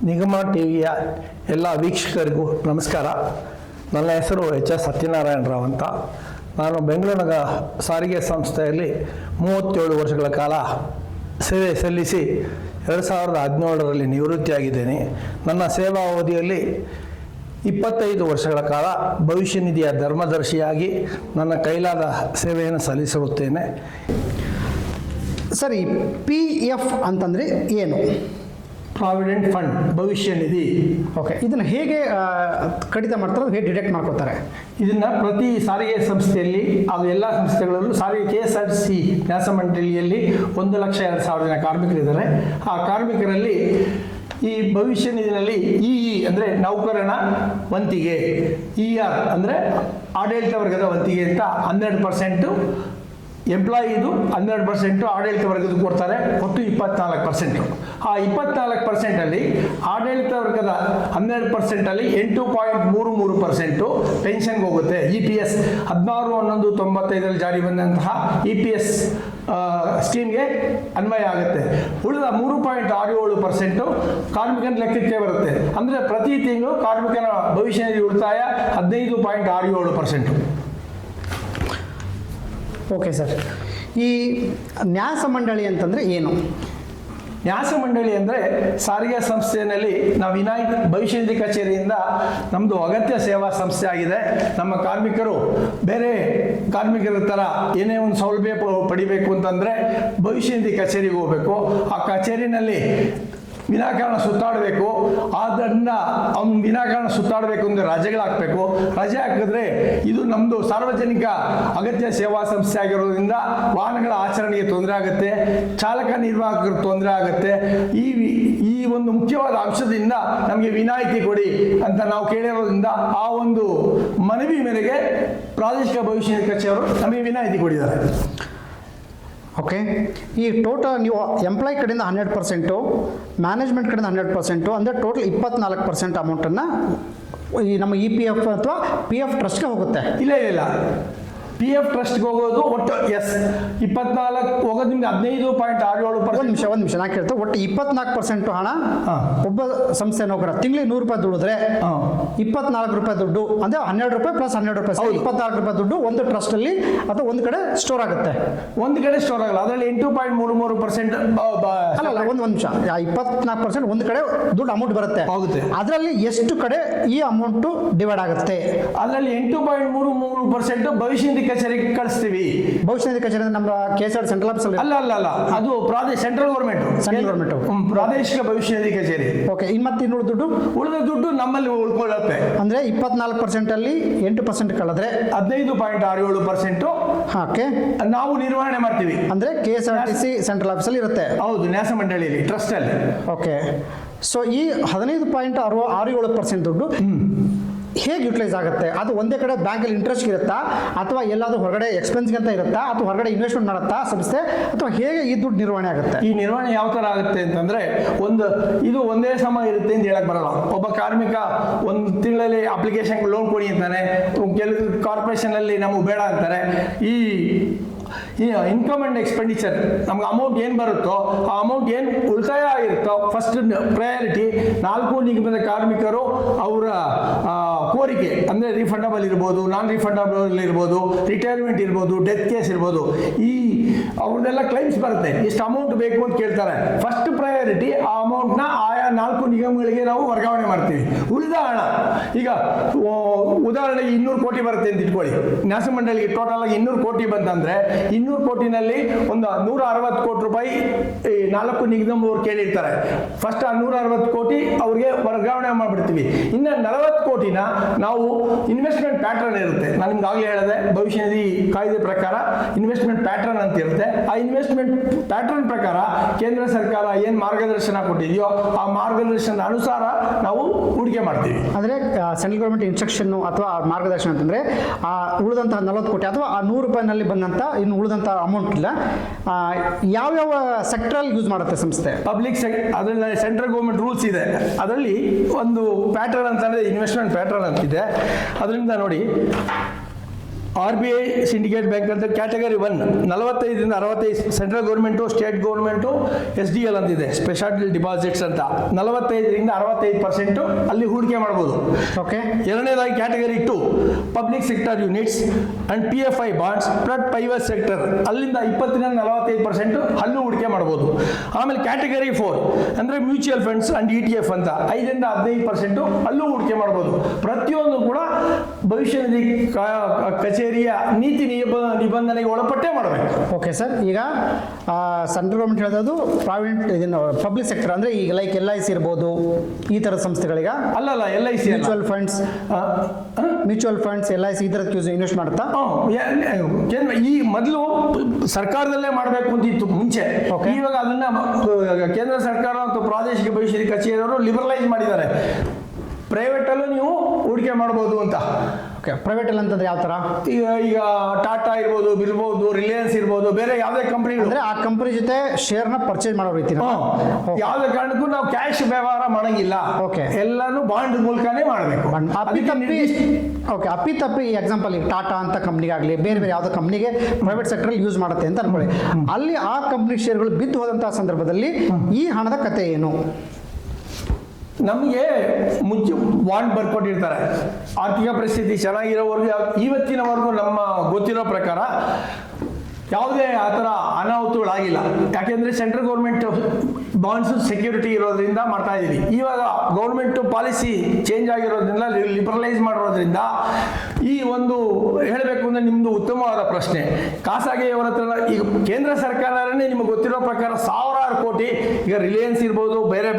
ನಿಗಮ ಟಿವಿಯ ಎಲ್ಲ ವೀಕ್ಷಕರಿಗೂ ನಮಸ್ಕಾರ. ನನ್ನ ಹೆಸರು ಎಚ್.ಎಸ್. ಸತ್ಯನಾರಾಯಣ ರಾವ್ ಅಂತ. ನಾನು ಬೆಂಗಳೂರಿನ ಸಾರಿಗೆ ಸಂಸ್ಥೆಯಲ್ಲಿ 37 ವರ್ಷಗಳ ಕಾಲ ಸೇವೆ ಸಲ್ಲಿಸಿ 2017ರಲ್ಲಿ ನಿವೃತ್ತಿಯಾಗಿದ್ದೇನೆ. ನನ್ನ ಸೇವಾ ಅವಧಿಯಲ್ಲಿ 25 ವರ್ಷಗಳ ಕಾಲ ಭವಿಷ್ಯ ನಿಧಿಯ ಧರ್ಮದರ್ಶಿಯಾಗಿ ನನ್ನ ಕೈಲಾದ ಸೇವೆಯನ್ನು ಸಲ್ಲಿಸಿರುತ್ತೇನೆ. ಸರಿ, PF ಅಂತಂದರೆ ಏನು? ಪ್ರಾವಿಡೆಂಟ್ ಫಂಡ್, ಭವಿಷ್ಯ ನಿಧಿ. ಓಕೆ, ಇದನ್ನು ಹೇಗೆ ಕಡಿತ ಮಾಡ್ತಾರೆ, ಹೇಗೆ ಡಿಟೆಕ್ಟ್ ಮಾಡ್ಕೋತಾರೆ? ಇದನ್ನು ಪ್ರತಿ ಸಾರಿಗೆ ಸಂಸ್ಥೆಯಲ್ಲಿ ಹಾಗೂ ಎಲ್ಲ ಸಂಸ್ಥೆಗಳಲ್ಲೂ ಸಾರಿಗೆ KSRTC ನ್ಯಾಸ ಮಂಡಳಿಯಲ್ಲಿ 1,02,000 ಜನ ಕಾರ್ಮಿಕರಿದ್ದಾರೆ. ಆ ಕಾರ್ಮಿಕರಲ್ಲಿ ಈ ಭವಿಷ್ಯ ನಿಧಿನಲ್ಲಿ EE ಅಂದರೆ ನೌಕರನ ವಂತಿಗೆ, ER ಅಂದರೆ ಆಡಳಿತ ವರ್ಗದ ವಂತಿಗೆ ಅಂತ 12%, ಎಂಪ್ಲಾಯಿದು 12%, ಆಡಳಿತ ವರ್ಗದ ಕೊಡ್ತಾರೆ. ಒಟ್ಟು 24%. ಆ 24%ಅಲ್ಲಿ ಆಡಳಿತ ವರ್ಗದ 12%ಅಲ್ಲಿ 8.33% ಪೆನ್ಷನ್ಗೆ ಹೋಗುತ್ತೆ. EPS 16/11/95 ಜಾರಿ ಬಂದಂತಹ EPS ಸ್ಕೀಮ್ಗೆ ಅನ್ವಯ ಆಗುತ್ತೆ. ಉಳಿದ 3.67% ಕಾರ್ಮಿಕನ ಲೆಕ್ಕಕ್ಕೆ ಬರುತ್ತೆ. ಅಂದರೆ ಪ್ರತಿ ತಿಂಗಳು ಕಾರ್ಮಿಕನ ಭವಿಷ್ಯ ನಿಧಿ ಉಳಿತಾಯ 15.67%. ಓಕೆ ಸರ್, ಈ ನ್ಯಾಸ ಮಂಡಳಿ ಅಂತಂದರೆ ಏನು? ನ್ಯಾಸ ಮಂಡಳಿ ಅಂದರೆ ಸಾರಿಗೆ ಸಂಸ್ಥೆಯಲ್ಲಿ ನಾವು ವಿನಾಯಕ ಭವಿಷ್ಯ ನಿಧಿ ಕಚೇರಿಯಿಂದ ನಮ್ಮದು ಅಗತ್ಯ ಸೇವಾ ಸಂಸ್ಥೆ ಆಗಿದೆ. ನಮ್ಮ ಕಾರ್ಮಿಕರು ಬೇರೆ ಕಾರ್ಮಿಕರ ಥರ ಏನೇ ಒಂದು ಸೌಲಭ್ಯ ಪಡಿಬೇಕು ಅಂತಂದರೆ ಭವಿಷ್ಯ ನಿಧಿ ಕಚೇರಿಗೆ ಹೋಗಬೇಕು. ಆ ಕಚೇರಿನಲ್ಲಿ ವಿನಾಕಾರಣ ಸುತ್ತಾಡಬೇಕು. ಆದ್ದರಿಂದ ಅವ್ನು ವಿನಾಕಾರಣ ಸುತ್ತಾಡಬೇಕು ಅಂದರೆ ರಜೆಗಳಾಗಬೇಕು. ರಜೆ ಹಾಕಿದ್ರೆ ಇದು ನಮ್ಮದು ಸಾರ್ವಜನಿಕ ಅಗತ್ಯ ಸೇವಾ ಸಂಸ್ಥೆ ಆಗಿರೋದ್ರಿಂದ ವಾಹನಗಳ ಆಚರಣೆಗೆ ತೊಂದರೆ ಆಗುತ್ತೆ, ಚಾಲಕ ನಿರ್ವಾಹಕರಿಗೆ ತೊಂದರೆ ಆಗುತ್ತೆ. ಈ ಒಂದು ಮುಖ್ಯವಾದ ಅಂಶದಿಂದ ನಮಗೆ ವಿನಾಯಿತಿ ಕೊಡಿ ಅಂತ ನಾವು ಕೇಳಿರೋದ್ರಿಂದ ಆ ಒಂದು ಮನವಿ ಮೇರೆಗೆ ಪ್ರಾದೇಶಿಕ ಭವಿಷ್ಯ ನಿಧಿ ಕಚೇರಿಯವರು ನಮಗೆ ವಿನಾಯಿತಿ ಕೊಟ್ಟಿದ್ದಾರೆ. ಓಕೆ, ಈ ಟೋಟಲ್ ನೀವು ಎಂಪ್ಲಾಯ್ ಕಡೆಯಿಂದ 100%, ಮ್ಯಾನೇಜ್ಮೆಂಟ್ ಕಡೆಯಿಂದ 100%, ಅಂದರೆ ಟೋಟಲ್ 24% ಅಮೌಂಟನ್ನು ಈ ನಮ್ಮ EPF ಅಥವಾ PF ಟ್ರಸ್ಟ್ಗೆ ಹೋಗುತ್ತೆ. ಇಲ್ಲ, PF ಟ್ರಸ್ಟ್ಗೆ ಹೋಗೋದು ಒಟ್ಟು 24 ಹೋಗೋದು ನಿಮ್ಗೆ 15.67%. ಒಂದು ನಿಮಿಷ ನಾನು ಕೇಳ್ತೇನೆ. ಒಟ್ಟು 24% ಹಣ ಒಬ್ಬ ಸಂಸ್ಥೆ ನೌಕರ ತಿಂಗಳಿಗೆ ₹100 ದುಡಿದ್ರೆ 24 ರೂಪಾಯಿ ದುಡ್ಡು ಅಂದರೆ 12 ರೂಪಾಯಿ ಪ್ಲಸ್ 12 ರೂಪಾಯಿ 24 ರೂಪಾಯಿ ದುಡ್ಡು ಒಂದು ಟ್ರಸ್ಟಲ್ಲಿ ಅಥವಾ ಒಂದು ಕಡೆ ಸ್ಟೋರ್ ಆಗುತ್ತೆ. ಒಂದು ಕಡೆ ಸ್ಟೋರ್ ಆಗಲ್ಲ, ಅದರಲ್ಲಿ 8.33% ಅಲ್ಲ ಒಂದು ನಿಮಿಷ, 24% ಒಂದು ಕಡೆ ದುಡ್ಡು ಅಮೌಂಟ್ ಬರುತ್ತೆ. ಅದರಲ್ಲಿ ಎಷ್ಟು ಕಡೆ ಈ ಅಮೌಂಟು ಡಿವೈಡ್ ಆಗುತ್ತೆ? ಅದರಲ್ಲಿ 8.33% ಭವಿಷ್ಯ ನಿಧಿ ಕಚೇರಿಗೆ ಕಳಿಸ್ತೀವಿ. ಭವಿಷ್ಯ ನಿಧಿ ಕಚೇರಿ ನಮ್ಮ KSRTC ಸೆಂಟ್ರಲ್ ಆಫೀಸ್ ಅಲ್ಲ, ಅದು ಸೆಂಟ್ರಲ್ ಗೌರ್ಮೆಂಟ್ ಪ್ರಾದೇಶಿಕ ಭವಿಷ್ಯ ನಿಧಿ ಕಚೇರಿ. ಓಕೆ, ಮತ್ತೆ ಉಳಿದ ದುಡ್ಡು ನಮ್ಮಲ್ಲಿ ಉಳ್ಕೊಳ್ಳುತ್ತೆ. ಅಂದ್ರೆ 24% ಅಲ್ಲಿ 8% ಕಳೆದ್ರೆ 15.67%. ಓಕೆ, ನಾವು ನಿರ್ವಹಣೆ ಮಾಡ್ತೀವಿ. ಅಂದ್ರೆ KSRTC ಸೆಂಟ್ರಲ್ ಆಫೀಸ್ ಅಲ್ಲಿ ಇರುತ್ತೆ. ಹೌದು, ನ್ಯಾಸ ಮಂಡಳಿಯಲ್ಲಿ ಟ್ರಸ್ಟ್ ಅಲ್ಲಿ. ಓಕೆ, ಸೊ ಈ 15.67% ದುಡ್ಡು ಹೇಗೆ ಯುಟಿಲೈಸ್ ಆಗುತ್ತೆ? ಅದು ಒಂದೇ ಕಡೆ ಬ್ಯಾಂಕಲ್ಲಿ ಇಂಟ್ರೆಸ್ಟ್ ಇರುತ್ತಾ, ಅಥವಾ ಎಲ್ಲಾದರೂ ಹೊರಗಡೆ ಎಕ್ಸ್ಪೆನ್ಸ್ಗೆ ಅಂತ ಇರುತ್ತಾ, ಅಥವಾ ಹೊರಗಡೆ ಇನ್ವೆಸ್ಟ್ಮೆಂಟ್ ಮಾಡುತ್ತಾ ಸಂಸ್ಥೆ, ಅಥವಾ ಹೇಗೆ ಈ ದುಡ್ಡು ನಿರ್ವಹಣೆ ಆಗುತ್ತೆ? ಈ ನಿರ್ವಹಣೆ ಯಾವ ಥರ ಆಗುತ್ತೆ ಅಂತಂದರೆ, ಇದು ಒಂದೇ ಸಮ ಇರುತ್ತೆ ಅಂತ ಹೇಳಕ್ ಬರಲ್ಲ. ಒಬ್ಬ ಕಾರ್ಮಿಕ ಒಂದು ತಿಂಗಳಲ್ಲಿ ಅಪ್ಲಿಕೇಶನ್ ಲೋನ್ ಕೊಡಿ ಅಂತಾನೆ, ಕೆಲವು ಕಾರ್ಪೊರೇಷನಲ್ಲಿ ನಮಗೆ ಬೇಡ ಅಂತಾರೆ. ಈ ಇನ್ಕಮ್ ಅಂಡ್ ಎಕ್ಸ್ಪೆಂಡಿಚರ್ ನಮ್ಗೆ ಅಮೌಂಟ್ ಏನು ಬರುತ್ತೋ ಆ ಅಮೌಂಟ್ ಏನು ಉಳಿತಾಯ ಆಗಿರುತ್ತೋ ಫಸ್ಟ್ ಪ್ರಯಾರಿಟಿ 4 ನಿಗಮದ ಕಾರ್ಮಿಕರು ಅವರ ಕೋರಿಕೆ ಅಂದರೆ ರಿಫಂಡಬಲ್ ಇರ್ಬೋದು, ನಾನ್ ರಿಫಂಡಬಲ್ ಇರ್ಬೋದು, ರಿಟೈರ್ಮೆಂಟ್ ಇರ್ಬೋದು, ಡೆತ್ ಕೇಸ್ ಇರ್ಬೋದು, ಈ ಅವ್ರನ್ನೆಲ್ಲ ಕ್ಲೈಮ್ಸ್ ಬರುತ್ತೆ. ಎಷ್ಟು ಅಮೌಂಟ್ ಬೇಕು ಅಂತ ಕೇಳ್ತಾರೆ. ಫಸ್ಟ್ ಪ್ರಯಾರಿಟಿ ಆ ಅಮೌಂಟ್ನ ಆಯಾ 4 ನಿಗಮಗಳಿಗೆ ನಾವು ವರ್ಗಾವಣೆ ಮಾಡ್ತೀವಿ. ಉಳಿದ ಹಣ ಈಗ ಉದಾಹರಣೆಗೆ 200 ಕೋಟಿ ಬರುತ್ತೆ ಅಂತ ಇಟ್ಕೊಳ್ಳಿ. ನ್ಯಾಸ ಮಂಡಳಿಗೆ ಟೋಟಲ್ ಆಗಿ 200 ಕೋಟಿ ಬಂತಂದ್ರೆ 200 ಕೋಟಿನಲ್ಲಿ ಒಂದು 160 ಕೋಟಿ ರೂಪಾಯಿ 4 ನಿಗಮದವರು ಕೇಳಿರ್ತಾರೆ. ಫಸ್ಟ್ ಆ 160 ಕೋಟಿ ಅವ್ರಿಗೆ ವರ್ಗಾವಣೆ ಮಾಡಿಬಿಡ್ತೀವಿ. ಇನ್ನು 40 ಕೋಟಿನ ನಾವು ಇನ್ವೆಸ್ಟ್ಮೆಂಟ್ ಪ್ಯಾಟರ್ನ್ ಇರುತ್ತೆ. ನಾನು ನಿಮ್ಗೆ ಆಗಲೇ ಹೇಳಿದೆ, ಭವಿಷ್ಯ ನಿಧಿ ಕಾಯ್ದೆ ಪ್ರಕಾರ ಇನ್ವೆಸ್ಟ್ಮೆಂಟ್ ಪ್ಯಾಟರ್ನ್ ಅಂತ ಇರುತ್ತೆ. ಆ ಇನ್ವೆಸ್ಟ್ಮೆಂಟ್ ಪ್ಯಾಟರ್ನ್ ಪ್ರಕಾರ ಕೇಂದ್ರ ಸರ್ಕಾರ ಏನು ಮಾರ್ಗದರ್ಶನ ಕೊಟ್ಟಿದೆಯೋ ಆ ಮಾರ್ಗದರ್ಶನದ ಅನುಸಾರ ನಾವು ಹೂಡಿಕೆ ಮಾಡ್ತೀವಿ. ಅಂದರೆ ಸೆಂಟ್ರಲ್ ಗೌರ್ಮೆಂಟ್ ಇನ್ಸ್ಟ್ರಕ್ಷನ್ ಅಥವಾ ಮಾರ್ಗದರ್ಶನ ಅಂತಂದರೆ ಆ ಉಳಿದಂತಹ 40 ಕೋಟಿ ಅಥವಾ ಆ 100 ರೂಪಾಯಿನಲ್ಲಿ ಬಂದಂಥ ಇನ್ನು ಉಳಿದಂಥ ಅಮೌಂಟ್ ಇಲ್ಲ, ಯಾವ್ಯಾವ ಸೆಕ್ಟ್ರಲ್ಲಿ ಯೂಸ್ ಮಾಡುತ್ತೆ ಸಂಸ್ಥೆ? ಪಬ್ಲಿಕ್ ಅದರಲ್ಲಿ ಸೆಂಟ್ರಲ್ ಗೌರ್ಮೆಂಟ್ ರೂಲ್ಸ್ ಇದೆ. ಅದರಲ್ಲಿ ಒಂದು ಪ್ಯಾಟರ್ನ್ ಅಂತಂದರೆ ಇನ್ವೆಸ್ಟ್ಮೆಂಟ್ ಪ್ಯಾಟರ್ನ್ ಅಂತಿದೆ. ಅದರಿಂದ ನೋಡಿ, RBI ಸಿಂಡಿಕೇಟ್ ಬ್ಯಾಂಕ್ ಅಂತ category 1 45 65 central government, state government, SDL ಅಂತಿದೆ, ಸ್ಪೆಷಲ್ ಡಿಪಾಸಿಟ್ಸ್ ಅಂತ 45 65% ಅಲ್ಲಿ ಹೂಡಿಕೆ ಮಾಡ್ಬೋದು. ಓಕೆ. ಎರಡನೇದಾಗಿ category 2 public sector units and PFI bonds private sector, ಅಲ್ಲಿಂದ 20 45% ಅಲ್ಲೂ ಹೂಡಿಕೆ ಮಾಡ್ಬೋದು. ಆಮೇಲೆ ಕ್ಯಾಟಗರಿ 4 ಅಂದರೆ ಮ್ಯೂಚುವಲ್ ಫಂಡ್ಸ್ ಅಂಡ್ ETF ಅಂತ 5 15% ಅಲ್ಲೂ ಹೂಡಿಕೆ ಮಾಡ್ಬೋದು. ಪ್ರತಿಯೊಂದು ಕೂಡ ಭವಿಷ್ಯ ನಿಧಿ ಕಚೇರಿಯ ನೀತಿ ನಿಬಂಧನೆಗೆ ಒಳಪಟ್ಟೇ ಮಾಡಬೇಕು. ಓಕೆ ಸರ್, ಈಗ ಸೆಂಟ್ರಲ್ ಗೌರ್ಮೆಂಟ್ ಹೇಳೋದು ಪ್ರಾವಿಡೆಂಟ್ ಇದನ್ನು ಪಬ್ಲಿಕ್ ಸೆಕ್ಟರ್ ಅಂದರೆ ಈಗ ಲೈಕ್ LIC ಇರ್ಬೋದು, ಈ ಥರದ ಸಂಸ್ಥೆಗಳಿಗೆ ಅಲ್ಲಲ್ಲ LIC ಮ್ಯೂಚುವಲ್ ಫಂಡ್ಸ್ LIC ಈ ಥರದ್ದು ಇನ್ವೆಸ್ಟ್ ಮಾಡುತ್ತಾ? ಈ ಮೊದಲು ಸರ್ಕಾರದಲ್ಲೇ ಮಾಡಬೇಕು ಅಂತಿತ್ತು ಮುಂಚೆ. ಇವಾಗ ಅದನ್ನ ಕೇಂದ್ರ ಸರ್ಕಾರ ಮತ್ತು ಪ್ರಾದೇಶಿಕ ಭವಿಷ್ಯ ನಿಧಿ ಕಚೇರಿಯವರು ಲಿಬರಲೈಸ್ ಮಾಡಿದ್ದಾರೆ. ಪ್ರೈವೇಟ್ ಅಲ್ಲೂ ನೀವು ಹೂಡಿಕೆ ಮಾಡ್ಬೋದು ಅಂತ. ಓಕೆ, ಪ್ರೈವೇಟ್ ಅಲ್ಲಿ ಅಂತಂದ್ರೆ ಯಾವ ತರ? ಈಗ ಟಾಟಾ ಇರ್ಬೋದು, ರಿಲಯನ್ಸ್ ಇರ್ಬೋದು, ಬೇರೆ ಯಾವುದೇ ಕಂಪನಿ ಅಂದ್ರೆ ಆ ಕಂಪನಿ ಜೊತೆ ಶೇರ್ ನ ಪರ್ಚೇಸ್ ಮಾಡೋ ರೀತಿ ಯಾವುದೇ ಕಾರಣಕ್ಕೂ ನಾವು ಕ್ಯಾಶ್ ವ್ಯವಹಾರ ಮಾಡಂಗಿಲ್ಲ. ಓಕೆ, ಎಲ್ಲಾನು ಬಾಂಡ್ ಮೂಲಕನೇ ಮಾಡಬೇಕು. ಓಕೆ, ಅಪ್ಪಿತಪ್ಪಿ ಎಕ್ಸಾಂಪಲ್ ಈಗ ಟಾಟಾ ಅಂತ ಕಂಪ್ನಿಗಾಗಲಿ ಬೇರೆ ಬೇರೆ ಯಾವುದೋ ಕಂಪ್ನಿಗೆ ಪ್ರೈವೇಟ್ ಸೆಕ್ಟರ್ ಯೂಸ್ ಮಾಡುತ್ತೆ ಅಂತ ಅನ್ಕೊಳ್ಳಿ. ಅಲ್ಲಿ ಆ ಕಂಪ್ನಿ ಶೇರ್ಗಳು ಬಿದ್ದು ಹೋದಂತಹ ಸಂದರ್ಭದಲ್ಲಿ ಈ ಹಣದ ಕತೆ ಏನು? ನಮಗೆ ಮುಂಚೆ ಬಾಂಡ್ ಬರ್ಕೊಟ್ಟಿರ್ತಾರೆ. ಆರ್ಥಿಕ ಪರಿಸ್ಥಿತಿ ಚೆನ್ನಾಗಿರೋವರೆಗೂ ಇವತ್ತಿನವರೆಗೂ ನಮ್ಮ ಗೊತ್ತಿರೋ ಪ್ರಕಾರ ಯಾವುದೇ ಆ ಥರ ಅನಾಹುತಗಳಾಗಿಲ್ಲ. ಯಾಕೆಂದರೆ ಸೆಂಟ್ರಲ್ ಗೌರ್ಮೆಂಟ್ ಬಾಂಡ್ಸ್ ಸೆಕ್ಯೂರಿಟಿ ಇರೋದ್ರಿಂದ ಮಾಡ್ತಾ ಇದ್ದೀವಿ. ಇವಾಗ ಗೌರ್ಮೆಂಟ್ ಪಾಲಿಸಿ ಚೇಂಜ್ ಆಗಿರೋದ್ರಿಂದ, ಲಿಬರಲೈಸ್ ಮಾಡಿರೋದ್ರಿಂದ ಈ ಒಂದು ಹೇಳಬೇಕು ಅಂದರೆ ನಿಮ್ಮದು ಉತ್ತಮವಾದ ಪ್ರಶ್ನೆ. ಖಾಸಗಿಯವರ ಹತ್ರ ಈಗ ಕೇಂದ್ರ ಸರ್ಕಾರನೇ ನಿಮಗೆ ಗೊತ್ತಿರೋ ಪ್ರಕಾರ ಸಾವಿರಾರು ಕೋಟಿ, ಈಗ ರಿಲಯನ್ಸ್ ಇರ್ಬೋದು, ಬೇರೆ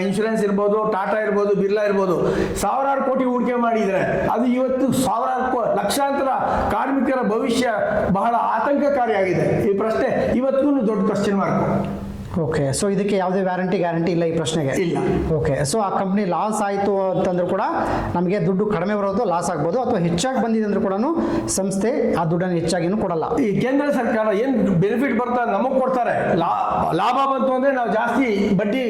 ಇನ್ಶೂರೆನ್ಸ್ ಇರ್ಬೋದು, ಟಾಟಾ ಇರ್ಬೋದು, ಬಿರ್ಲಾ ಇರ್ಬೋದು, ಸಾವಿರಾರು ಕೋಟಿ ಹೂಡಿಕೆ ಮಾಡಿದರೆ ಅದು ಇವತ್ತು ಲಕ್ಷಾಂತರ ಕಾರ್ಮಿಕರ ಭವಿಷ್ಯ ಬಹಳ ಆತಂಕಕಾರಿಯಾಗಿದೆ. ಈ ಪ್ರಶ್ನೆ ಇವತ್ತಿಗೂ ದೊಡ್ಡ ಕ್ವಶ್ಚನ್ ಮಾರ್ಕ್. ಓಕೆ, ಸೊ ಇದಕ್ಕೆ ಯಾವುದೇ ಗ್ಯಾರಂಟಿ ಇಲ್ಲ ಈ ಪ್ರಶ್ನೆಗೆ? ಇಲ್ಲ. ಓಕೆ, ಸೊ ಆ ಕಂಪ್ನಿ ಲಾಸ್ ಆಯಿತು ಅಂತಂದ್ರೂ ಕೂಡ ನಮಗೆ ದುಡ್ಡು ಕಡಿಮೆ ಬರೋದು ಲಾಸ್ ಆಗ್ಬೋದು, ಅಥವಾ ಹೆಚ್ಚಾಗಿ ಬಂದಿದೆ ಅಂದ್ರೂ ಕೂಡ ಸಂಸ್ಥೆ ಆ ದುಡ್ಡನ್ನು ಹೆಚ್ಚಾಗಿನೂ ಕೊಡಲ್ಲ. ಈ ಕೇಂದ್ರ ಸರ್ಕಾರ ಏನು ಬೆನಿಫಿಟ್ ಬರ್ತಾರೆ ನಮಗೆ ಕೊಡ್ತಾರೆ. ಲಾಭ ಬಂತು ಅಂದರೆ ನಾವು ಜಾಸ್ತಿ ಬಡ್ಡಿ,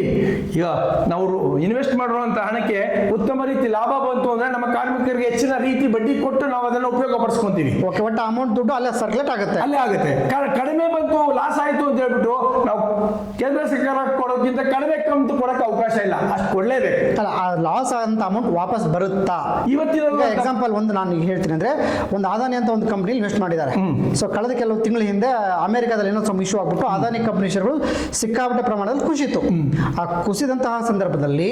ಈಗ ನಾವು ಇನ್ವೆಸ್ಟ್ ಮಾಡಿರುವಂಥ ಹಣಕ್ಕೆ ಉತ್ತಮ ರೀತಿ ಲಾಭ ಬಂತು ಅಂದರೆ ನಮ್ಮ ಕಾರ್ಮಿಕರಿಗೆ ಹೆಚ್ಚಿನ ರೀತಿ ಬಡ್ಡಿ ಕೊಟ್ಟು ನಾವು ಅದನ್ನು ಉಪಯೋಗ ಪಡಿಸ್ಕೊಂತೀವಿ. ಓಕೆ, ಒಟ್ಟು ಅಮೌಂಟ್ ದುಡ್ಡು ಅಲ್ಲೇ ಸರ್ಕ್ಯುಲೇಟ್ ಆಗುತ್ತೆ. ಅಲ್ಲೇ ಆಗುತ್ತೆ. ಕಡಿಮೆ ಬಂತು, ಲಾಸ್ ಆಯಿತು ಅಂತ ಹೇಳ್ಬಿಟ್ಟು ನಾವು ಕೇಂದ್ರ ಸರ್ಕಾರ ಕೊಡೋಕ್ಕಿಂತ ಕಡಿಮೆ ಕಂತು ಕೊಡಕ್ಕೆ ಅವಕಾಶ ಇಲ್ಲ, ಅಷ್ಟು ಕೊಡಲೇಬೇಕು. ಅಲ್ಲ, ಆ ಲಾಸ್ ಅಂತ ಅಮೌಂಟ್ ವಾಪಸ್ ಬರುತ್ತಾ? ಇವತ್ತಿನ ಎಕ್ಸಾಂಪಲ್ ಒಂದು ನಾನು ಈಗ ಹೇಳ್ತೀನಿ ಅಂದ್ರೆ, ಒಂದು ಅದಾನಿ ಅಂತ ಒಂದು ಕಂಪ್ನಿ ಇನ್ವೆಸ್ಟ್ ಮಾಡಿದ್ದಾರೆ. ಸೊ ಕಳೆದ ಕೆಲವು ತಿಂಗಳ ಹಿಂದೆ ಅಮೆರಿಕಾದಲ್ಲಿ ಏನೋ ಸ್ವಲ್ಪ ಇಶ್ಯೂ ಆಗ್ಬಿಟ್ಟು ಅದಾನಿ ಕಂಪ್ನಿ ಶೇರ್ಗಳು ಸಿಕ್ಕಾಪಟ್ಟೆ ಪ್ರಮಾಣದಲ್ಲಿ ಕುಸಿತು. ಆ ಕುಸಿದಂತಹ ಸಂದರ್ಭದಲ್ಲಿ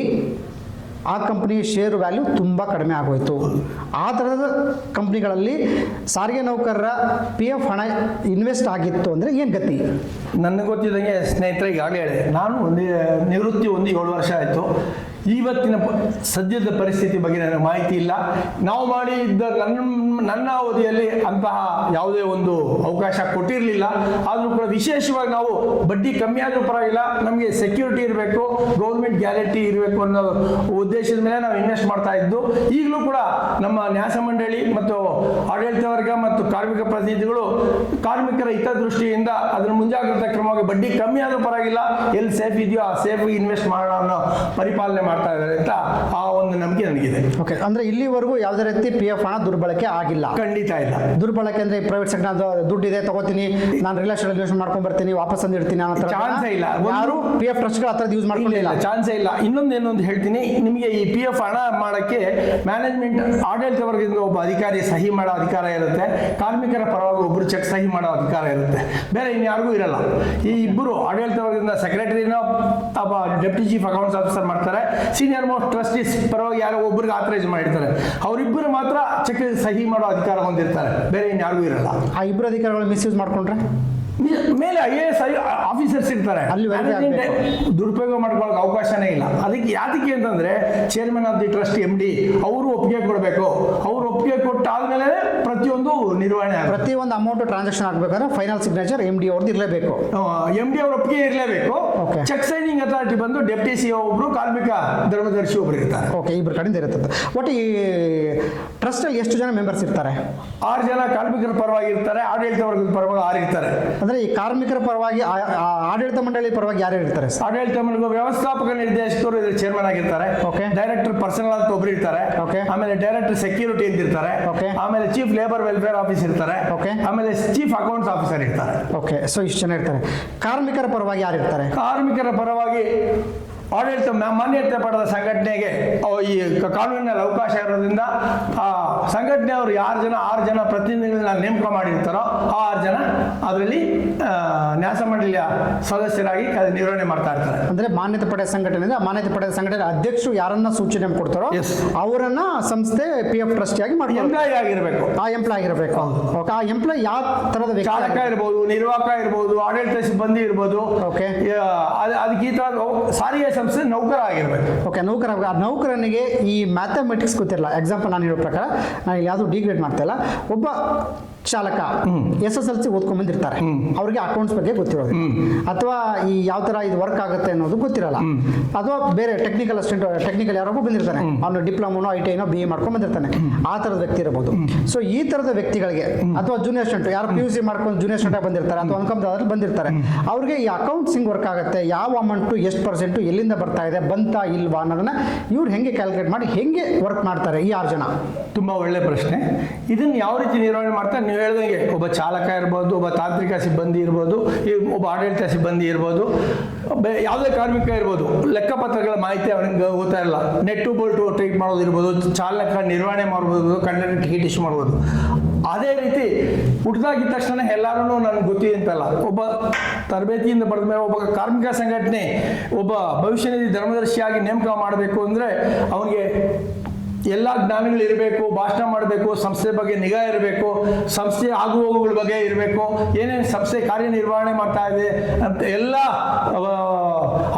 ಆ ಕಂಪ್ನಿಯ ಶೇರ್ ವ್ಯಾಲ್ಯೂ ತುಂಬ ಕಡಿಮೆ ಆಗೋಯ್ತು. ಆ ಥರದ ಕಂಪ್ನಿಗಳಲ್ಲಿ ಸಾರಿಗೆ ನೌಕರರ PF ಹಣ ಇನ್ವೆಸ್ಟ್ ಆಗಿತ್ತು ಅಂದರೆ ಏನು ಗತಿ? ನನಗೆ ಗೊತ್ತಿದ್ದಂಗೆ ಸ್ನೇಹಿತರೆ, ಈಗಾಗಲೇ ಹೇಳಿದೆ ನಾನು, ನಿವೃತ್ತಿ 7 ವರ್ಷ ಆಯಿತು. ಇವತ್ತಿನ ಸದ್ಯದ ಪರಿಸ್ಥಿತಿ ಬಗ್ಗೆ ನನಗೆ ಮಾಹಿತಿ ಇಲ್ಲ. ನಾವು ಮಾಡಿದ್ದ ನನ್ನ ಅವಧಿಯಲ್ಲಿ ಅಂತಹ ಯಾವುದೇ ಒಂದು ಅವಕಾಶ ಕೊಟ್ಟಿರಲಿಲ್ಲ. ಆದರೂ ಕೂಡ ವಿಶೇಷವಾಗಿ ನಾವು ಬಡ್ಡಿ ಕಮ್ಮಿ ಆದರೂ ಪರವಾಗಿಲ್ಲ, ನಮಗೆ ಸೆಕ್ಯೂರಿಟಿ ಇರಬೇಕು, ಗೌರ್ಮೆಂಟ್ ಗ್ಯಾರಂಟಿ ಇರಬೇಕು ಅನ್ನೋ ಉದ್ದೇಶದ ಮೇಲೆ ನಾವು ಇನ್ವೆಸ್ಟ್ ಮಾಡ್ತಾ ಇದ್ದು. ಈಗಲೂ ಕೂಡ ನಮ್ಮ ನ್ಯಾಸ ಮಂಡಳಿ ಮತ್ತು ಆಡಳಿತ ವರ್ಗ ಮತ್ತು ಕಾರ್ಮಿಕ ಪ್ರತಿನಿಧಿಗಳು ಕಾರ್ಮಿಕರ ಹಿತದೃಷ್ಟಿಯಿಂದ ಅದರ ಮುಂಜಾಗ್ರತಾ ಕ್ರಮವಾಗಿ ಬಡ್ಡಿ ಕಮ್ಮಿ ಆದರೂ ಪರವಾಗಿಲ್ಲ, ಎಲ್ಲಿ ಸೇಫ್ ಇದೆಯೋ ಆ ಸೇಫ್ ಇನ್ವೆಸ್ಟ್ ಮಾಡೋಣ ಅನ್ನೋ ಪರಿಪಾಲನೆ ಮಾಡ್ತಾ ಇದ್ದಾರೆ ಅಂತ ಆ ಒಂದು ನಂಬಿಕೆ ನನಗಿದೆ. ಓಕೆ, ಅಂದ್ರೆ ಇಲ್ಲಿವರೆಗೂ ಯಾವುದೇ ರೀತಿ PF ಹಣ ದುರ್ಬಳಕೆ ಆಗಿಲ್ಲ? ಖಂಡಿತ ಇಲ್ಲ. ದುರ್ಬಳಕೆ ಅಂದ್ರೆ ಪ್ರೈವೇಟ್ ಸೆಕ್ಟರ್ ದುಡ್ಡು ಇದೆ ತಗೋತೀನಿ, ನಾನು ರಿಯಲ್ ಎಸ್ಟೇಟ್ ಇನ್ವೆಸ್ಟ್ ಮಾಡ್ಕೊಂಡು ಬರ್ತೀನಿ, ವಾಪಸ್ ತಂದು ಇಡ್ತೀನಿ ಅನ್ನೋ ಚಾನ್ಸೇ ಇಲ್ಲ. ಯಾರು PF ಟ್ರಸ್ಟ್ಗಳು ಆ ಥರದ್ದು ಯೂಸ್ ಮಾಡ್ಕೊಂಡಿಲ್ಲ, ಚಾನ್ಸೇ ಇಲ್ಲ. ಇನ್ನೊಂದು ಹೇಳ್ತೀನಿ ನಿಮಗೆ, ಈ PF ಹಣ ಮಾಡೋಕ್ಕೆ ಮ್ಯಾನೇಜ್ಮೆಂಟ್ ಆಡಳಿತ ವರ್ಗದಿಂದ ಒಬ್ಬ ಅಧಿಕಾರಿ ಸಹಿ ಮಾಡೋ ಅಧಿಕಾರ ಇರುತ್ತೆ, ಕಾರ್ಮಿಕರ ಪರವಾಗಿ ಒಬ್ಬರು ಚೆಕ್ ಸಹಿ ಮಾಡೋ ಅಧಿಕಾರ ಇರುತ್ತೆ, ಬೇರೆ ಇನ್ಯಾರಿಗೂ ಇರಲ್ಲ. ಈ ಇಬ್ಬರು ಆಡಳಿತ ವರ್ಗದಿಂದ ಸೆಕ್ರೆಟರಿನೋ ಅಥವಾ ಡೆಪ್ಟಿ ಚೀಫ್ ಅಕೌಂಟ್ಸ್ ಆಫೀಸರ್ ಮಾಡ್ತಾರೆ, ಸೀನಿಯರ್ ಮೋಸ್ಟ್ ಟ್ರಸ್ಟೀಸ್ ಪರವಾಗಿ ಯಾರೋ ಒಬ್ಬರಿಗೆ ಆಥರೈಸ್ ಮಾಡಿರ್ತಾರೆ, ಅವರಿಬ್ಬರು ಮಾತ್ರ ಚೆಕ್ ಸಹಿ ಮಾಡೋ ಅಧಿಕಾರ ಹೊಂದಿರ್ತಾರೆ, ಬೇರೆ ಇನ್ಯಾರಿಗೂ ಇರಲ್ಲ. ಆ ಇಬ್ಬರು ಅಧಿಕಾರಿಗಳು ಮಿಸ್ಯೂಸ್ ಮಾಡ್ಕೊಂಡ್ರೆ ಮೇಲೆ IAS ಆಫೀಸರ್ಸ್ ಇರ್ತಾರೆ, ಅಲ್ಲಿ ದುರುಪಯೋಗ ಮಾಡ್ಕೊಳ್ಳೋಕೆ ಅವಕಾಶನೇ ಇಲ್ಲ. ಅದಕ್ಕೆ ಯಾತಕ್ಕೆ ಅಂತಂದ್ರೆ chairman of the trust MD ಅವರು ಒಪ್ಪಿಗೆ ಕೊಡಬೇಕು. ಅವರು ಒಪ್ಪಿಗೆ ಕೊಟ್ಟಾದ್ಮೇಲೆ ಪ್ರತಿಯೊಂದು ನಿರ್ವಹಣೆ, ಪ್ರತಿಯೊಂದು ಅಮೌಂಟ್ ಟ್ರಾನ್ಸಾಕ್ಷನ್ ಆಗಬೇಕಾದ್ರೆ ಫೈನಲ್ ಸಿಗ್ನೇಚರ್ MD ಅವ್ರದ್ದು ಇರಲೇಬೇಕು. MD ಅವ್ರ ಒಪ್ಪಿಗೆ ಇರಲೇಬೇಕು. ಚೆಕ್ ಸೈನಿಂಗ್ ಅಥಾರಿಟಿ ಬಂದು ಡೆಪ್ಟಿ CO ಒಬ್ರು, ಕಾರ್ಮಿಕ ಧರ್ಮದರ್ಶಿ ಒಬ್ರು ಇರ್ತಾರೆ. ಓಕೆ, ಇಬ್ಬರು ಕಡೆಯಿಂದ ಇರುತ್ತೆ. ಒಟ್ಟು ಈ ಟ್ರಸ್ಟ್ ಅಲ್ಲಿ ಎಷ್ಟು ಜನ ಮೆಂಬರ್ಸ್ ಇರ್ತಾರೆ? 6 ಜನ ಕಾರ್ಮಿಕರ ಪರವಾಗಿ ಇರ್ತಾರೆ, ಆಡಳಿತ ವರ್ಗದ ಪರವಾಗಿ 6 ಇರ್ತಾರೆ. ಅಂದರೆ ಈ ಕಾರ್ಮಿಕರ ಪರವಾಗಿ ಆಡಳಿತ ಮಂಡಳಿ ಪರವಾಗಿ ಯಾರು ಇರ್ತಾರೆ ಸರ್? ಆಡಳಿತ ಮಂಡಳಿ ವ್ಯವಸ್ಥಾಪಕ ನಿರ್ದೇಶಕರು ಇದ್ರ ಚೇರ್ಮನ್ ಆಗಿರ್ತಾರೆ. Okay. ಡೈರೆಕ್ಟರ್ ಪರ್ಸನಲ್ ಅಂತ ಒಬ್ರು ಇರ್ತಾರೆ. Okay. ಆಮೇಲೆ ಡೈರೆಕ್ಟರ್ ಸೆಕ್ಯೂರಿಟಿ ಅಂತ ಇರ್ತಾರೆ. Okay. ಆಮೇಲೆ ಚೀಫ್ ಲೇಬರ್ ವೆಲ್ಫೇರ್ ಆಫೀಸ್ ಇರ್ತಾರೆ. Okay. ಆಮೇಲೆ ಚೀಫ್ ಅಕೌಂಟ್ಸ್ ಆಫೀಸರ್ ಇರ್ತಾರೆ. ಓಕೆ, ಸೊ ಇಷ್ಟು ಜನ ಇರ್ತಾರೆ. ಕಾರ್ಮಿಕರ ಪರವಾಗಿ ಯಾರು ಇರ್ತಾರೆ? ಕಾರ್ಮಿಕರ ಪರವಾಗಿ ಆಡಳಿತ ಮಾನ್ಯತೆ ಪಡೆದ ಸಂಘಟನೆಗೆ ಈ ಕಾನೂನಿನಲ್ಲಿ ಅವಕಾಶ ಇರೋದ್ರಿಂದ ಆ ಸಂಘಟನೆಯವರು 6 ಜನ ಪ್ರತಿನಿಧಿಗಳನ್ನ ನೇಮಕ ಮಾಡಿರ್ತಾರೋ ಆ 6 ಜನ ಅದರಲ್ಲಿ ನ್ಯಾಸ ಮಂಡಳಿಯ ಸದಸ್ಯರಾಗಿ ನಿರ್ವಹಣೆ ಮಾಡ್ತಾ ಇರ್ತಾರೆ. ಅಂದ್ರೆ ಮಾನ್ಯತೆ ಪಡೆದ ಸಂಘಟನೆ, ಮಾನ್ಯತೆ ಪಡೆದ ಸಂಘಟನೆ ಅಧ್ಯಕ್ಷರು ಯಾರನ್ನ ಸೂಚನೆ ಕೊಡ್ತಾರೋ ಅವರನ್ನ ಸಂಸ್ಥೆ PF ಟ್ರಸ್ಟಿಯಾಗಿ ಮಾಡಿ ಎಂಪ್ಲಾಯ್ ಆಗಿರಬೇಕು. ಆ ಎಂಪ್ಲಾಯ್ ಆಗಿರಬೇಕು. ಓಕೆ, ಆ ಎಂಪ್ಲಾಯ್ ಯಾವ ತರದ ವ್ಯಕ್ತಿ? ಚಾಲಕ ಇರ್ಬೋದು, ನಿರ್ವಾಹಕ ಇರ್ಬೋದು, ಆಡಳಿತ ಸಿಬ್ಬಂದಿ ಇರ್ಬೋದು. ಓಕೆ, ಅದಕ್ಕೆ ಈ ತರ ಸಾರಿಗೆ ಸಂಸ್ಥೆ ನೌಕರ ಆಗಿರ್ಬೇಕು. ಓಕೆ, ನೌಕರನಿಗೆ ಈ ಮ್ಯಾಥಮೆಟಿಕ್ಸ್ ಗೊತ್ತಿರಲ್ಲ. ಎಕ್ಸಾಂಪಲ್ ನಾನು ಹೇಳೋ ಪ್ರಕಾರ, ನಾನು ಇಲ್ಲಿ ಯಾವುದು ಡಿಗ್ರೇಡ್ ಮಾಡ್ತಾ ಇಲ್ಲ, ಒಬ್ಬ ಚಾಲಕ SSLC ಓದ್ಕೊಂಡ್ ಬಂದಿರ್ತಾರೆ, ಅವ್ರಿಗೆ ಅಕೌಂಟ್ಸ್ ಬಗ್ಗೆ ಗೊತ್ತಿರೋದು, ಅಥವಾ ಈ ಯಾವ ತರ ಇದು ವರ್ಕ್ ಆಗುತ್ತೆ ಅನ್ನೋದು ಗೊತ್ತಿರಲ್ಲ, ಅಥವಾ ಬೇರೆ ಟೆಕ್ನಿಕಲ್ ಯಾರೊಬ್ಬ ಬಂದಿರ್ತಾನೆ, ಅವನು ಡಿಪ್ಲೊಮೋನೋ ITIನೋ BA ಮಾಡ್ಕೊಂಡು ಬಂದಿರ್ತಾನೆ, ಆ ತರದ ವ್ಯಕ್ತಿ ಇರಬಹುದು. ಸೊ ಈ ತರದ ವ್ಯಕ್ತಿಗಳಿಗೆ, ಅಥವಾ ಜೂನಿಯರ್ ಸ್ಟೂಡೆಂಟ್ ಯಾರು PUC ಮಾಡ್ಕೊಂಡು ಜೂನಿಯರ್ ಸ್ಟೂಡೆಂಟ್ ಬಂದಿರ್ತಾರೆ, ಅಥವಾ ಅನ್ಕಂಪ್ದಲ್ಲಿ ಬಂದಿರ್ತಾರೆ, ಅವ್ರಿಗೆ ಈ ಅಕೌಂಟ್ಸಿಂಗ್ ವರ್ಕ್ ಆಗುತ್ತೆ, ಯಾವ ಅಮೌಂಟು ಎಷ್ಟು ಪರ್ಸೆಂಟು ಎಲ್ಲಿಂದ ಬರ್ತಾ ಇದೆ, ಬಂತಾ ಇಲ್ವಾ ಅನ್ನೋದನ್ನ ಇವ್ರು ಹೆಂಗೆ ಕ್ಯಾಲ್ಕುಲೇಟ್ ಮಾಡಿ ಹೆಂಗೆ ವರ್ಕ್ ಮಾಡ್ತಾರೆ ಈ 6 ಜನ? ತುಂಬಾ ಒಳ್ಳೆ ಪ್ರಶ್ನೆ. ಇದನ್ನ ಯಾವ ರೀತಿ ನಿರ್ವಹಣೆ ಮಾಡ್ತಾರೆ? ನೀವು ಹೇಳ್ದಂಗೆ ಒಬ್ಬ ಚಾಲಕ ಇರ್ಬೋದು, ಒಬ್ಬ ತಾಂತ್ರಿಕ ಸಿಬ್ಬಂದಿ ಇರ್ಬೋದು, ಒಬ್ಬ ಆಡಳಿತ ಸಿಬ್ಬಂದಿ ಇರ್ಬೋದು, ಯಾವುದೇ ಕಾರ್ಮಿಕ ಇರ್ಬೋದು, ಲೆಕ್ಕಪತ್ರಗಳ ಮಾಹಿತಿ ಅವನಿಗೆ ಗೊತ್ತಾಯಿಲ್ಲ, ನೆಟ್ಟು ಬೋಲ್ಟು ಟ್ರೀಟ್ ಮಾಡೋದು ಇರ್ಬೋದು, ಚಾಲಕ ನಿರ್ವಹಣೆ ಮಾಡ್ಬೋದು, ಕಂಡಕ್ಟರ್ ಟಿಕೆಟ್ ಇಶ್ಯೂ ಮಾಡ್ಬೋದು. ಅದೇ ರೀತಿ ಹುಟ್ಟಿದಾಗಿದ್ದ ತಕ್ಷಣ ಎಲ್ಲರೂ ನನಗೆ ಗೊತ್ತಿದೆ ಅಂತಲ್ಲ, ಒಬ್ಬ ತರಬೇತಿಯಿಂದ ಪಡೆದ ಮೇಲೆ ಒಬ್ಬ ಕಾರ್ಮಿಕ ಸಂಘಟನೆ ಒಬ್ಬ ಭವಿಷ್ಯ ನಿಧಿ ಧರ್ಮದರ್ಶಿಯಾಗಿ ನೇಮಕ ಮಾಡಬೇಕು ಅಂದರೆ ಅವನಿಗೆ ಎಲ್ಲ ಜ್ಞಾನಗಳು ಇರಬೇಕು, ಭಾಷಣ ಮಾಡಬೇಕು, ಸಂಸ್ಥೆ ಬಗ್ಗೆ ನಿಗಾ ಇರಬೇಕು, ಸಂಸ್ಥೆ ಆಗುಹೋಗುಗಳ ಬಗ್ಗೆ ಇರಬೇಕು, ಏನೇನು ಸಂಸ್ಥೆ ಕಾರ್ಯನಿರ್ವಹಣೆ ಮಾಡ್ತಾ ಇದೆ ಅಂತ ಎಲ್ಲ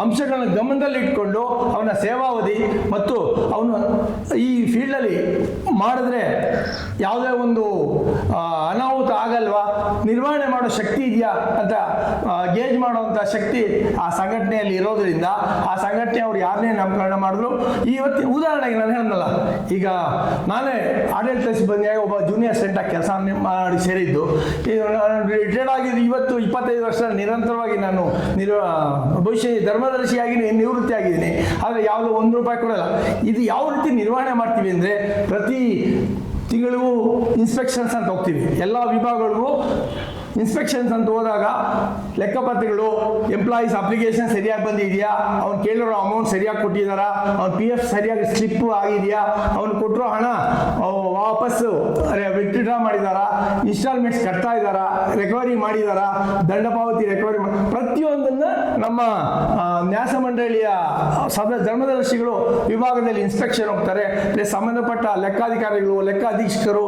ಅಂಶಗಳನ್ನ ಗಮನದಲ್ಲಿ ಇಟ್ಕೊಂಡು ಅವನ ಸೇವಾವಧಿ ಮತ್ತು ಅವನು ಈ ಫೀಲ್ಡಲ್ಲಿ ಮಾಡಿದ್ರೆ ಯಾವುದೇ ಒಂದು ಅನಾಹುತ ಆಗಲ್ವಾ, ನಿರ್ವಹಣೆ ಮಾಡೋ ಶಕ್ತಿ ಇದೆಯಾ ಅಂತ ಗೇಜ್ ಮಾಡುವಂಥ ಶಕ್ತಿ ಆ ಸಂಘಟನೆಯಲ್ಲಿ ಇರೋದ್ರಿಂದ ಆ ಸಂಘಟನೆ ಅವ್ರು ಯಾರನ್ನೇ ನಾಮಕರಣ ಮಾಡಿದ್ರು. ಇವತ್ತಿನ ಉದಾಹರಣೆಗೆ ನಾನು ಹೇಳೋದಲ್ಲ, ಈಗ ನಾನೇ ಆಡಳಿತ ಸಿಬ್ಬಂದಿಯಾಗಿ ಒಬ್ಬ ಜೂನಿಯರ್ ಅಸಿಸ್ಟೆಂಟಾಗಿ ಕೆಲಸ ಮಾಡಿ ಸೇರಿದ್ದು, ರಿಟೈರ್ಡ್ ಆಗಿದ್ದು ಇವತ್ತು 25 ವರ್ಷ ನಿರಂತರವಾಗಿ ನಾನು ಭವಿಷ್ಯ ಧರ್ಮದರ್ಶಿಯಾಗಿ ನಿವೃತ್ತಿ ಆಗಿದ್ದೀನಿ. ಆದರೆ ಯಾವುದೋ ₹1 ಕೊಡಲ್ಲ. ಇದು ಯಾವ ರೀತಿ ನಿರ್ವಹಣೆ ಮಾಡ್ತೀವಿ ಅಂದರೆ, ಪ್ರತಿ ತಿಂಗಳಿಗೂ ಇನ್ಸ್ಪೆಕ್ಷನ್ಸ್ ಅಂತ ಹೋಗ್ತೀವಿ, ಎಲ್ಲ ವಿಭಾಗಗಳಿಗೂ ಇನ್ಸ್ಪೆಕ್ಷನ್ಸ್ ಅಂತ ಹೋದಾಗ ಲೆಕ್ಕಪತ್ರಗಳು, ಎಂಪ್ಲಾಯೀಸ್ ಅಪ್ಲಿಕೇಶನ್ ಸರಿಯಾಗಿ ಬಂದಿದೆಯಾ, ಅವ್ನು ಕೇಳಿರೋ ಅಮೌಂಟ್ ಸರಿಯಾಗಿ ಕೊಟ್ಟಿದ್ದಾರಾ, ಅವ್ನು PF ಸರಿಯಾಗಿ ಸ್ಲಿಪ್ ಆಗಿದೆಯಾ, ಅವ್ನು ಕೊಟ್ಟಿರೋ ಹಣ ವಾಪಸ್ಸು ವಿತ್ಡ್ರಾ ಮಾಡಿದಾರಾ, ಇನ್ಸ್ಟಾಲ್ಮೆಂಟ್ಸ್ ಕಟ್ತಾ ಇದ್ದಾರಾ, ರಿಕವರಿ ಮಾಡಿದಾರಾ, ದಂಡ ಪಾವತಿ ರಿಕವರಿ ಪ್ರತಿಯೊಂದನ್ನ ನಮ್ಮ ನ್ಯಾಸ ಮಂಡಳಿಯ ಧರ್ಮದರ್ಶಿಗಳು ವಿಭಾಗದಲ್ಲಿ ಇನ್ಸ್ಪೆಕ್ಷನ್ ಹೋಗ್ತಾರೆ. ಪ್ಲಸ್ ಸಂಬಂಧಪಟ್ಟ ಲೆಕ್ಕಾಧಿಕಾರಿಗಳು, ಲೆಕ್ಕ ಅಧೀಕ್ಷಕರು,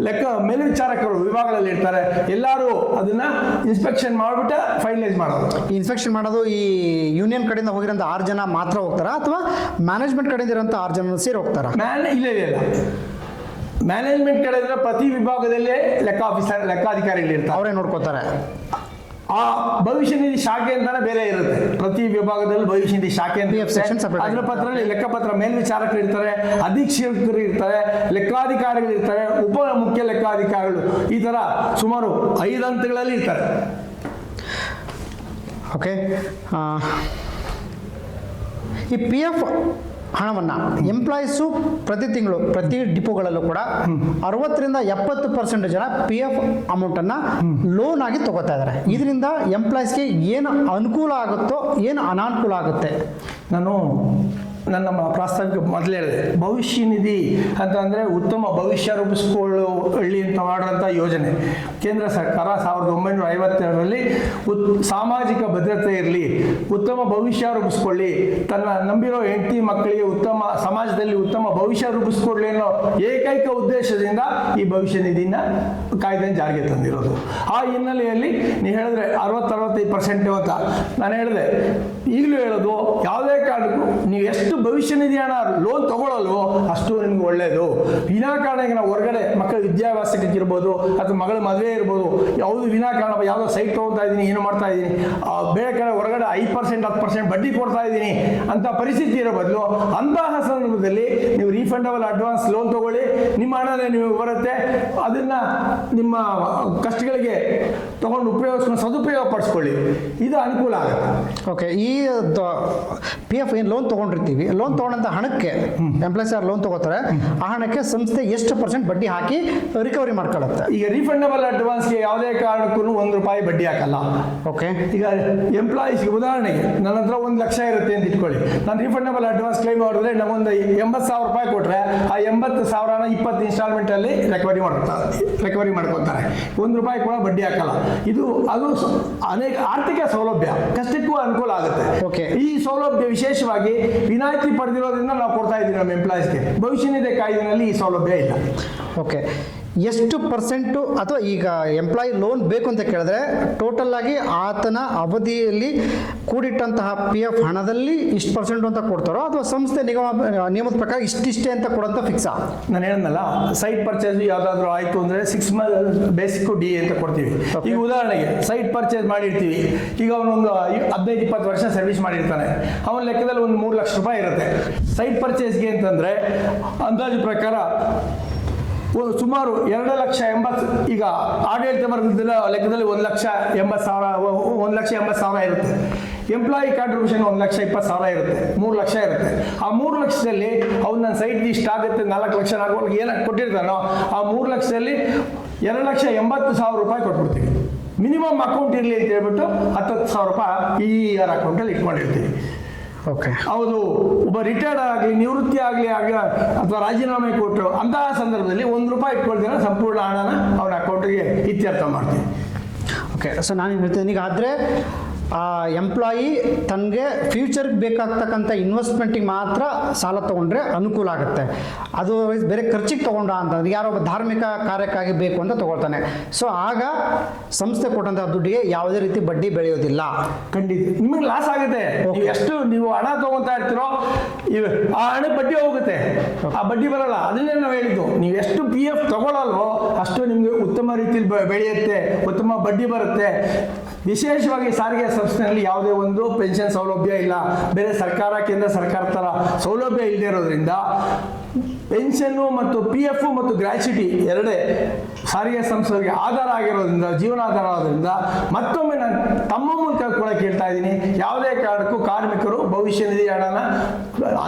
ಲೆಕ್ಕ ಮೇಲ್ವಿಚಾರಕರು ವಿಭಾಗದಲ್ಲಿ ಇರ್ತಾರೆ. ಎಲ್ಲರೂ ಅದನ್ನ ಇನ್ಸ್ಪೆಕ್ಷನ್ ಮಾಡಿಬಿಟ್ಟು ಫೈನಲೈಸ್ ಮಾಡೋದು. ಇನ್ಸ್ಪೆಕ್ಷನ್ ಮಾಡೋದು ಈ ಯೂನಿಯನ್ ಕಡೆಯಿಂದ ಹೋಗಿರೋಂಥ 6 ಜನ ಮಾತ್ರ ಹೋಗ್ತಾರಾ, ಅಥವಾ ಮ್ಯಾನೇಜ್ಮೆಂಟ್ ಕಡೆಯಿಂದ ಇರೋಂಥ 6 ಜನ ಸೇರಿ ಹೋಗ್ತಾರಾ? ಇಲ್ಲ, ಮ್ಯಾನೇಜ್ಮೆಂಟ್ ಕಡೆ ಇದ್ರೆ ಪ್ರತಿ ವಿಭಾಗದಲ್ಲೇ ಲೆಕ್ಕಾಧಿಕಾರಿಗಳು ಇರ್ತಾರೆ, ಅವರೇ ನೋಡ್ಕೋತಾರೆ. ಆ ಭವಿಷ್ಯ ನಿಧಿ ಶಾಖೆ ಅಂತಾನೆ ಬೇರೆ ಇರುತ್ತೆ. ಪ್ರತಿ ವಿಭಾಗದಲ್ಲಿ ಭವಿಷ್ಯ ನಿಧಿ ಶಾಖೆ ಅಂತ ಅದರ ಪತ್ರದಲ್ಲಿ ಲೆಕ್ಕಪತ್ರ ಮೇಲ್ವಿಚಾರಕರು ಇರ್ತಾರೆ, ಅಧೀಕ್ಷಕರು ಇರ್ತಾರೆ, ಲೆಕ್ಕಾಧಿಕಾರಿಗಳು ಇರ್ತಾರೆ, ಉಪ ಮುಖ್ಯ ಲೆಕ್ಕಾಧಿಕಾರಿಗಳು, ಈ ತರ ಸುಮಾರು 5 ಹಂತಗಳಲ್ಲಿ ಇರ್ತಾರೆ. ಓಕೆ, ಈ PF ಹಣವನ್ನು ಎಂಪ್ಲಾಯೀಸು ಪ್ರತಿ ತಿಂಗಳು ಪ್ರತಿ ಡಿಪೋಗಳಲ್ಲೂ ಕೂಡ 60% to 70% ಜನ PF ಅಮೌಂಟನ್ನು ಲೋನ್ ಆಗಿ ತಗೋತಾ ಇದ್ದಾರೆ. ಇದರಿಂದ ಎಂಪ್ಲಾಯೀಸ್ಗೆ ಏನು ಅನುಕೂಲ ಆಗುತ್ತೋ, ಏನು ಅನಾನುಕೂಲ ಆಗುತ್ತೆ? ನಾನು ನನ್ನ ಪ್ರಾಸ್ತಾವಿಕ ಮೊದಲೇ ಹೇಳಿದೆ, ಭವಿಷ್ಯ ನಿಧಿ ಅಂತಂದರೆ ಉತ್ತಮ ಭವಿಷ್ಯ ರೂಪಿಸ್ಕೊಳ್ಳಿ ಅಂತ ಮಾಡುವಂಥ ಯೋಜನೆ. ಕೇಂದ್ರ ಸರ್ಕಾರ 1952ರಲ್ಲಿ ಸಾಮಾಜಿಕ ಭದ್ರತೆ ಇರಲಿ, ಉತ್ತಮ ಭವಿಷ್ಯ ರೂಪಿಸ್ಕೊಳ್ಳಿ, ತನ್ನ ನಂಬಿರೋ ಹೆಂಡತಿ ಮಕ್ಕಳಿಗೆ ಉತ್ತಮ ಸಮಾಜದಲ್ಲಿ ಉತ್ತಮ ಭವಿಷ್ಯ ರೂಪಿಸ್ಕೊಳ್ಳಿ ಅನ್ನೋ ಏಕೈಕ ಉದ್ದೇಶದಿಂದ ಈ ಭವಿಷ್ಯ ನಿಧಿನ ಕಾಯ್ದೆ ಜಾರಿಗೆ ತಂದಿರೋದು. ಆ ಹಿನ್ನೆಲೆಯಲ್ಲಿ ನೀವು ಹೇಳಿದ್ರೆ 60-65% ಅಂತ ನಾನು ಹೇಳಿದೆ. ಈಗಲೂ ಹೇಳೋದು, ಯಾವುದೇ ಕಾರಣಕ್ಕೂ ನೀವು ಎಷ್ಟು ಭವಿಷ್ಯ ನಿಧಿ ಹಣ ಲೋನ್ ತಗೊಳ್ಳಲು ಅಷ್ಟು ನಿಮ್ಗೆ ಒಳ್ಳೆಯದು. ವಿನಾಕಾರಣ ಈಗ ನಾವು ಹೊರಗಡೆ ಮಕ್ಕಳ ವಿದ್ಯಾಭ್ಯಾಸಕ್ಕೆ ಇರ್ಬೋದು ಅಥವಾ ಮಗಳ ಮದುವೆ ಇರ್ಬೋದು, ಯಾವುದು ವಿನಾಕಾರಣ ಯಾವುದೋ ಸೈಟ್ ತೊಗೊತಾ ಇದ್ದೀನಿ, ಏನು ಮಾಡ್ತಾ ಇದ್ದೀನಿ, ಬೇರೆ ಕಡೆ ಹೊರಗಡೆ 5% 10% ಬಡ್ಡಿ ಕೊಡ್ತಾ ಇದ್ದೀನಿ ಅಂತ ಪರಿಸ್ಥಿತಿ ಇರೋ ಬದಲು ಅಂತಹ ಸಂದರ್ಭದಲ್ಲಿ ನೀವು ರೀಫಂಡಬಲ್ ಅಡ್ವಾನ್ಸ್ ಲೋನ್ ತಗೊಳ್ಳಿ. ನಿಮ್ಮ ಹಣನೇ ನೀವು ಬರುತ್ತೆ, ಅದನ್ನ ನಿಮ್ಮ ಕಷ್ಟಗಳಿಗೆ ತಗೊಂಡು ಸದುಪಯೋಗ ಪಡಿಸ್ಕೊಳ್ಳಿ. ಇದು ಅನುಕೂಲ ಆಗುತ್ತೆ. ಓಕೆ, ಈ ಪಿ ಎಫ್ ಏನು ಲೋನ್ ತೊಗೊಂಡಿರ್ತೀವಿ, ಲೋನ್ ತೊಗೊಂಡಂಥ ಹಣಕ್ಕೆ ಎಂಪ್ಲಾಯ್ಸ್ ಯಾರು ಲೋನ್ ತೊಗೋತಾರೆ ಆ ಹಣಕ್ಕೆ ಸಂಸ್ಥೆ ಎಷ್ಟು % ಬಡ್ಡಿ ಹಾಕಿ ರಿಕವರಿ ಮಾಡ್ಕೊಳ್ಳುತ್ತೆ? ಈಗ ರೀಫಂಡಬಲ್ ಅಡ್ವಾನ್ಸ್ಗೆ ಯಾವುದೇ ಕಾರಣಕ್ಕೂ ₹1 ಬಡ್ಡಿ ಹಾಕಲ್ಲ. ಓಕೆ, ಈಗ ಎಂಪ್ಲಾಯೀಸ್ಗೆ ಉದಾಹರಣೆಗೆ ನನ್ನ ಹತ್ರ 1 ಲಕ್ಷ ಇರುತ್ತೆ ಅಂತ ಇಟ್ಕೊಳ್ಳಿ. ನಾನು ರೀಫಂಡಬಲ್ ಅಡ್ವಾನ್ಸ್ ಕ್ಲೈಮ್ ಮಾಡಿದ್ರೆ ನಮಗೊಂದು ₹80,000 ಕೊಟ್ಟರೆ ಆ 80,000ನ 20 ಇನ್ಸ್ಟಾಲ್ಮೆಂಟಲ್ಲಿ ರಿಕವರಿ ಮಾಡ್ಕೊತಾರೆ. ₹1 ಕೂಡ ಬಡ್ಡಿ ಹಾಕಲ್ಲ. ಅದು ಅನೇಕ ಆರ್ಥಿಕ ಸೌಲಭ್ಯ, ಕಷ್ಟಕ್ಕೂ ಅನುಕೂಲ ಆಗುತ್ತೆ. ಓಕೆ, ಈ ಸೌಲಭ್ಯ ವಿಶೇಷವಾಗಿ ವಿನಾಯಿತಿ ಪಡೆದಿರೋದ್ರಿಂದ ನಾವು ಕೊಡ್ತಾ ಇದ್ದೀವಿ ನಮ್ಮ ಎಂಪ್ಲಾಯೀಸ್ಗೆ. ಭವಿಷ್ಯ ನಿಧಿ ಕಾಯ್ದೆನಲ್ಲಿ ಈ ಸೌಲಭ್ಯ ಇಲ್ಲ. ಓಕೆ, ಎಷ್ಟು % ಅಥವಾ ಈಗ ಎಂಪ್ಲಾಯಿ ಲೋನ್ ಬೇಕು ಅಂತ ಕೇಳಿದ್ರೆ ಟೋಟಲ್ ಆಗಿ ಆತನ ಅವಧಿಯಲ್ಲಿ ಕೂಡಿಟ್ಟಂತಹ ಪಿ ಎಫ್ ಹಣದಲ್ಲಿ ಇಷ್ಟು % ಅಂತ ಕೊಡ್ತಾರೋ ಅಥವಾ ಸಂಸ್ಥೆ ನಿಯಮದ ಪ್ರಕಾರ ಇಷ್ಟಿಷ್ಟೇ ಅಂತ ಕೊಡೋಂಥ ಫಿಕ್ಸಾ? ನಾನು ಹೇಳದ್ನಲ್ಲ, ಸೈಟ್ ಪರ್ಚೇಸ್ ಯಾವುದಾದ್ರೂ ಆಯಿತು ಅಂದರೆ 6 ಮಂತ್ ಬೇಸಿಕ್ಕು DA ಅಂತ ಕೊಡ್ತೀವಿ. ಈಗ ಉದಾಹರಣೆಗೆ ಸೈಟ್ ಪರ್ಚೇಸ್ ಮಾಡಿರ್ತೀವಿ, ಈಗ ಅವನೊಂದು 15-20 ವರ್ಷ ಸರ್ವಿಸ್ ಮಾಡಿರ್ತಾನೆ, ಅವನ ಲೆಕ್ಕದಲ್ಲಿ ಒಂದು ₹3 ಲಕ್ಷ ಇರುತ್ತೆ. ಸೈಟ್ ಪರ್ಚೇಸ್ಗೆ ಅಂತಂದರೆ ಅಂದಾಜು ಪ್ರಕಾರ ಸುಮಾರು 2,80,000, ಈಗ ಆಡಳಿತ ವರ್ಗದ ಲೆಕ್ಕದಲ್ಲಿ 1,80,000 1,80,000 ಇರುತ್ತೆ. ಎಂಪ್ಲಾಯಿ ಕಾಂಟ್ರಿಬ್ಯೂಷನ್ 1,20,000 ಇರುತ್ತೆ, 3 ಲಕ್ಷ ಇರುತ್ತೆ. ಆ 3 ಲಕ್ಷದಲ್ಲಿ ಅವ್ನು ನನ್ನ ಸೈಟ್ ಇಷ್ಟ ಆಗುತ್ತೆ 4 ಲಕ್ಷ ಏನಕ್ಕೆ ಕೊಟ್ಟಿರ್ತಾನೋ ಆ 3 ಲಕ್ಷದಲ್ಲಿ ₹2,80,000 ಕೊಟ್ಬಿಡ್ತೀವಿ. ಮಿನಿಮಮ್ ಅಕೌಂಟ್ ಇರಲಿ ಅಂತ ಹೇಳ್ಬಿಟ್ಟು ₹10,000 EER ಅಕೌಂಟಲ್ಲಿ ಇಟ್ಕೊಂಡಿರ್ತೀವಿ. ಓಕೆ, ಹೌದು, ಒಬ್ಬ ರಿಟೈರ್ಡ್ ಆಗಲಿ, ನಿವೃತ್ತಿ ಆಗಲಿ ಅಥವಾ ರಾಜೀನಾಮೆ ಕೊಟ್ಟರು ಅಂತಹ ಸಂದರ್ಭದಲ್ಲಿ ₹1 ಇಟ್ಕೊಳ್ತೀರ, ಸಂಪೂರ್ಣ ಹಣನ ಅವನ ಅಕೌಂಟಿಗೆ ಇತ್ಯರ್ಥ ಮಾಡ್ತೀವಿ. ಓಕೆ, ಸೊ ನಾನು ಹೇಳ್ತೀನಿ, ಈಗ ಆದರೆ ಆ ಎಂಪ್ಲಾಯಿ ತನಗೆ ಫ್ಯೂಚರ್ಗೆ ಬೇಕಾಗ್ತಕ್ಕಂಥ ಇನ್ವೆಸ್ಟ್ಮೆಂಟಿಗೆ ಮಾತ್ರ ಸಾಲ ತೊಗೊಂಡ್ರೆ ಅನುಕೂಲ ಆಗುತ್ತೆ. ಅದು ಬೇರೆ ಖರ್ಚಿಗೆ ತೊಗೊಂಡ ಅಂತಂದ್ರೆ ಯಾರೋ ಒಬ್ಬ ಧಾರ್ಮಿಕ ಕಾರ್ಯಕ್ಕಾಗಿ ಬೇಕು ಅಂತ ತೊಗೊಳ್ತಾನೆ. ಸೊ ಆಗ ಸಂಸ್ಥೆ ಕೊಟ್ಟಂಥ ದುಡ್ಡಿಗೆ ಯಾವುದೇ ರೀತಿ ಬಡ್ಡಿ ಬೆಳೆಯೋದಿಲ್ಲ. ಖಂಡಿತ ನಿಮಗೆ ಲಾಸ್ ಆಗುತ್ತೆ. ನೀವು ಹಣ ತೊಗೊತಾ ಇರ್ತೀರೋ ಆ ಹಣ ಬಡ್ಡಿ ಹೋಗುತ್ತೆ, ಆ ಬಡ್ಡಿ ಬರಲ್ಲ. ಅದನ್ನೇ ನಾವು ಹೇಳಿದ್ದು, ನೀವು ಎಷ್ಟು PF ತಗೊಳ್ಳಲ್ವೋ ಅಷ್ಟು ನಿಮಗೆ ಉತ್ತಮ ರೀತಿಯಲ್ಲಿ ಬೆಳೆಯುತ್ತೆ, ಉತ್ತಮ ಬಡ್ಡಿ ಬರುತ್ತೆ. ವಿಶೇಷವಾಗಿ ಸಾರಿಗೆ ಸಂಸ್ಥೆಯಲ್ಲಿ ಯಾವುದೇ ಒಂದು ಪೆನ್ಷನ್ ಸೌಲಭ್ಯ ಇಲ್ಲ, ಬೇರೆ ಸರ್ಕಾರ ಕೇಂದ್ರ ಸರ್ಕಾರ ಥರ ಸೌಲಭ್ಯ ಇಲ್ಲದೆ ಇರೋದ್ರಿಂದ ಪೆನ್ಷನ್ನು ಮತ್ತು PF ಮತ್ತು ಗ್ರ್ಯಾಚ್ಯುಟಿ ಎರಡೇ ಸಾರಿಗೆ ಸಂಸ್ಥೆಗಳಿಗೆ ಆಧಾರ ಆಗಿರೋದ್ರಿಂದ, ಜೀವನಾಧಾರ ಆಗೋದ್ರಿಂದ ಮತ್ತೊಮ್ಮೆ ನಾನು ತಮ್ಮ ಮೂಲಕ ಕೂಡ ಕೇಳ್ತಾ ಇದ್ದೀನಿ, ಯಾವುದೇ ಕಾರಣಕ್ಕೂ ಕಾರ್ಮಿಕರು ಭವಿಷ್ಯ ನಿಧಿ ಹಣನ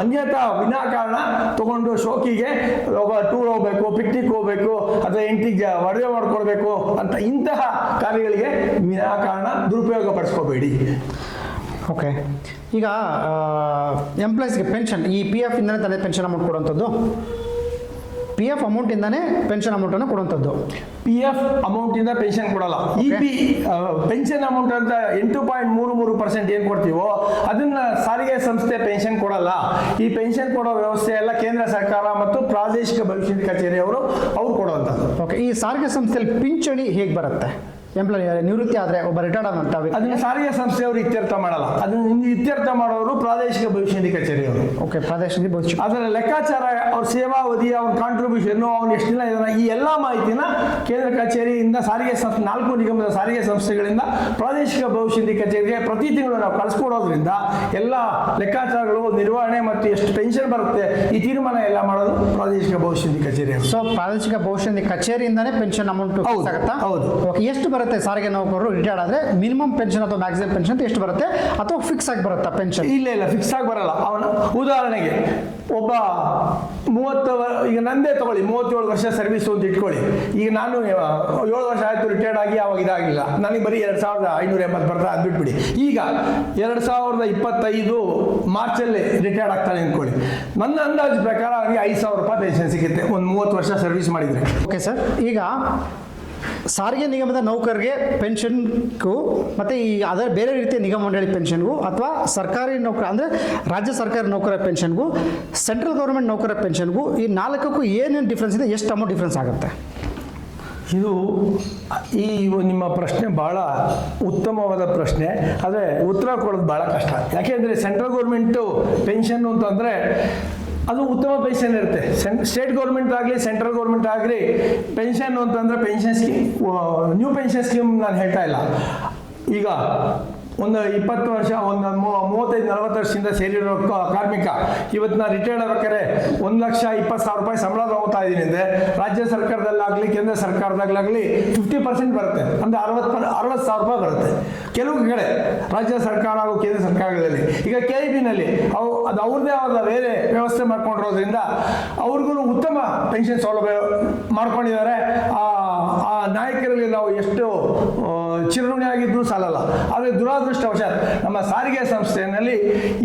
ಅನ್ಯಥಾ ವಿನಾಕಾರಣ ತಗೊಂಡು ಶೋಕಿಗೆ ಟೂರ್ ಹೋಗ್ಬೇಕು, ಪಿಕ್ನಿಕ್ ಹೋಗ್ಬೇಕು ಅಥವಾ ಎಂಟಿಗೆ ಮದುವೆ ಮಾಡ್ಕೊಳ್ಬೇಕು ಅಂತ ಇಂತಹ ಕಾರ್ಯಗಳಿಗೆ ವಿನಾಕಾರಣ ದುರುಪಯೋಗ ಪಡಿಸ್ಕೋಬೇಡಿ. ಓಕೆ, ಈಗ ಎಂಪ್ಲಾಯೀಸ್ಗೆ ಪೆನ್ಷನ್ ಈ PF ಇಂದನೇ ತಾನೇ ಪೆನ್ಷನ್ ಅಮೌಂಟ್ ಕೊಡುವಂಥದ್ದು, PF ಅಮೌಂಟಿಂದನೇ ಪೆನ್ಷನ್ ಅಮೌಂಟನ್ನು ಕೊಡುವಂಥದ್ದು. PF ಅಮೌಂಟಿಂದ ಪೆನ್ಷನ್ ಕೊಡಲ್ಲ. ಪೆನ್ಷನ್ ಅಮೌಂಟ್ ಅಂತ 8.33% ಏನು ಕೊಡ್ತೀವೋ ಅದನ್ನ ಸಾರಿಗೆ ಸಂಸ್ಥೆ ಪೆನ್ಷನ್ ಕೊಡಲ್ಲ. ಈ ಪೆನ್ಷನ್ ಕೊಡೋ ವ್ಯವಸ್ಥೆ ಎಲ್ಲ ಕೇಂದ್ರ ಸರ್ಕಾರ ಮತ್ತು ಪ್ರಾದೇಶಿಕ ಭವಿಷ್ಯ ನಿಧಿ ಕಚೇರಿಯವರು ಕೊಡುವಂಥದ್ದು. ಓಕೆ, ಈ ಸಾರಿಗೆ ಸಂಸ್ಥೆಯಲ್ಲಿ ಪಿಂಚಣಿ ಹೇಗೆ ಬರುತ್ತೆ? ಎಂಪ್ಲಾಯ್ ನಿವೃತ್ತಿ ಆದರೆ ಒಬ್ಬ ರಿಟೈರ್ಡ್ ಆದಂಥ ಅದನ್ನ ಸಾರಿಗೆ ಸಂಸ್ಥೆಯವರು ಇತ್ಯರ್ಥ ಮಾಡಲ್ಲ, ಅದನ್ನ ಇತ್ಯರ್ಥ ಮಾಡೋರು ಪ್ರಾದೇಶಿಕ ಭವಿಷ್ಯ ನಿಧಿ ಕಚೇರಿಯವರು. ಓಕೆ, ಪ್ರಾದೇಶಿಕ ಭವಿಷ್ಯ ಅದರ ಲೆಕ್ಕಾಚಾರ, ಅವ್ರ ಸೇವಾವಧಿ, ಅವ್ರ ಕಾಂಟ್ರಿಬ್ಯೂಷನ್, ಅವ್ನು ಎಷ್ಟು ದಿನ ಇದ್ದಾನೆ, ಈ ಎಲ್ಲ ಮಾಹಿತಿನ ಕೇಂದ್ರ ಕಚೇರಿಯಿಂದ ಸಾರಿಗೆ ಸಂಸ್ಥೆ 4 ನಿಗಮದ ಸಾರಿಗೆ ಸಂಸ್ಥೆಗಳಿಂದ ಪ್ರಾದೇಶಿಕ ಭವಿಷ್ಯ ನಿಧಿ ಕಚೇರಿಗೆ ಪ್ರತಿ ತಿಂಗಳು ನಾವು ಕಳಿಸ್ಕೊಡೋದ್ರಿಂದ ಎಲ್ಲ ಲೆಕ್ಕಾಚಾರಗಳು, ನಿರ್ವಹಣೆ ಮತ್ತು ಎಷ್ಟು ಪೆನ್ಷನ್ ಬರುತ್ತೆ ಈ ತೀರ್ಮಾನ ಎಲ್ಲ ಮಾಡೋದು ಪ್ರಾದೇಶಿಕ ಭವಿಷ್ಯ ನಿಧಿ ಕಚೇರಿ. ಸೊ ಪ್ರಾದೇಶಿಕ ಭವಿಷ್ಯ ನಿಧಿ ಕಚೇರಿಯಿಂದನೇ ಪೆನ್ಷನ್ ಅಮೌಂಟ್ ಆಗುತ್ತಾ? ಹೌದು. ಓಕೆ, ಎಷ್ಟು ಬರುತ್ತೆ ಸಾರಿಗೆ ನೌಕರರು ರಿಟೈರ್ಡ್ ಆದ್ರೆ ಮಿನಿಮಮ್ ಪೆನ್ಷನ್ ಅಥವಾ ಮ್ಯಾಕ್ಸಿಮಮ್ ಪೆನ್ಷನ್ ಎಷ್ಟು ಬರುತ್ತೆ ಅಥವಾ ಫಿಕ್ಸ್ ಆಗಿ ಬರುತ್ತಾ ಪೆನ್ಷನ್? ಇಲ್ಲ, ಫಿಕ್ಸ್ ಆಗಿ ಬರಲ್ಲ. ಅವನ ಉದಾಹರಣೆಗೆ ಒಬ್ಬ 30 ಈಗ ನಂದೇ ತಗೊಳ್ಳಿ, 37 ವರ್ಷ ಸರ್ವಿಸ್ ಅಂತ ಇಟ್ಕೊಳ್ಳಿ. ಈಗ ನಾನು 7 ವರ್ಷ ಆಯ್ತು ರಿಟೈರ್ಡ್ ಆಗಿ, ಅವಾಗ ಇದಾಗಿಲ್ಲ, ನನಗೆ ಬರೀ 2,580 ಬರ್ತಾ ಅಂದ್ಬಿಟ್ಬಿಡಿ. ಈಗ 2025 ಮಾರ್ಚಲ್ಲಿ ರಿಟೈರ್ಡ್ ಆಗ್ತಾನೆ ಅಂದ್ಕೊಳ್ಳಿ. ನನ್ನ ಅಂದಾಜು ಪ್ರಕಾರ ಅವನಿಗೆ ₹5,000 ಪೆನ್ಷನ್ ಸಿಗುತ್ತೆ, ಒಂದು 30 ವರ್ಷ ಸರ್ವಿಸ್ ಮಾಡಿದರೆ. ಓಕೆ ಸರ್, ಈಗ ಸಾರಿಗೆ ನಿಗಮದ ನೌಕರರಿಗೆ ಪೆನ್ಷನ್ಗೂ ಮತ್ತು ಈ ಅದರ ಬೇರೆ ರೀತಿಯ ನಿಗಮ ಮಂಡಳಿ ಪೆನ್ಷನ್ಗೂ ಅಥವಾ ಸರ್ಕಾರಿ ನೌಕರ ಅಂದರೆ ರಾಜ್ಯ ಸರ್ಕಾರಿ ನೌಕರ ಪೆನ್ಷನ್ಗೂ ಸೆಂಟ್ರಲ್ ಗೌರ್ಮೆಂಟ್ ನೌಕರ ಪೆನ್ಷನ್ಗೂ ಈ 4ಕ್ಕೂ ಏನೇನು ಡಿಫ್ರೆನ್ಸ್ ಇದೆ, ಎಷ್ಟು ಅಮೌಂಟ್ ಡಿಫ್ರೆನ್ಸ್ ಆಗುತ್ತೆ? ಇದು ಈ ನಿಮ್ಮ ಪ್ರಶ್ನೆ ಭಾಳ ಉತ್ತಮವಾದ ಪ್ರಶ್ನೆ, ಆದರೆ ಉತ್ತರ ಕೊಡೋದು ಭಾಳ ಕಷ್ಟ. ಯಾಕೆಂದರೆ ಸೆಂಟ್ರಲ್ ಗೌರ್ಮೆಂಟು ಪೆನ್ಷನ್ನು ಅಂತಂದರೆ ಅದು ಉತ್ತಮ ಪೆನ್ಷನ್ ಇರುತ್ತೆ. ಸ್ಟೇಟ್ ಗೌರ್ಮೆಂಟ್ ಆಗಲಿ ಸೆಂಟ್ರಲ್ ಗೌರ್ಮೆಂಟ್ ಆಗಲಿ ಪೆನ್ಷನ್ ಅಂತಂದರೆ pension scheme, new pension scheme ನಾನು ಹೇಳ್ತಾ ಇಲ್ಲ. ಈಗ ಒಂದು 20 ವರ್ಷ, ಒಂದು 35-40 ವರ್ಷದಿಂದ ಸೇರಿರೋ ಕಾರ್ಮಿಕ ಇವತ್ತು ನಾನು ರಿಟೈರ್ಡ್ ಆಗ್ಬೇಕಾದ್ರೆ 1,20,000 ರೂಪಾಯಿ ಸಂಬಳ ತಗೋತಾ ಇದ್ದೀನಿ ಅಂದರೆ ರಾಜ್ಯ ಸರ್ಕಾರದಲ್ಲಾಗಲಿ ಕೇಂದ್ರ ಸರ್ಕಾರದಾಗಲಾಗಲಿ 50% ಬರುತ್ತೆ, ಅಂದರೆ 60,000 ರೂಪಾಯಿ ಬರುತ್ತೆ ಕೆಲವು ಕಡೆ ರಾಜ್ಯ ಸರ್ಕಾರ ಹಾಗೂ ಕೇಂದ್ರ ಸರ್ಕಾರಗಳಲ್ಲಿ. ಈಗ KIB-ನಲ್ಲಿ ಅದು ಅವ್ರದ್ದೇ ಆದ ಬೇರೆ ವ್ಯವಸ್ಥೆ ಮಾಡ್ಕೊಂಡಿರೋದ್ರಿಂದ ಅವ್ರಿಗೂ ಉತ್ತಮ ಪೆನ್ಷನ್ ಸೌಲಭ್ಯ ಮಾಡ್ಕೊಂಡಿದ್ದಾರೆ. ಆ ನಾಯಕರಲ್ಲಿ ನಾವು ಎಷ್ಟು ಚಿರಋಣಿ ಆಗಿದ್ರೂ ಸಾಲಲ್ಲ. ಆದರೆ ದುರಾದೃಷ್ಟವಶಾತ್ ನಮ್ಮ ಸಾರಿಗೆ ಸಂಸ್ಥೆಯಲ್ಲಿ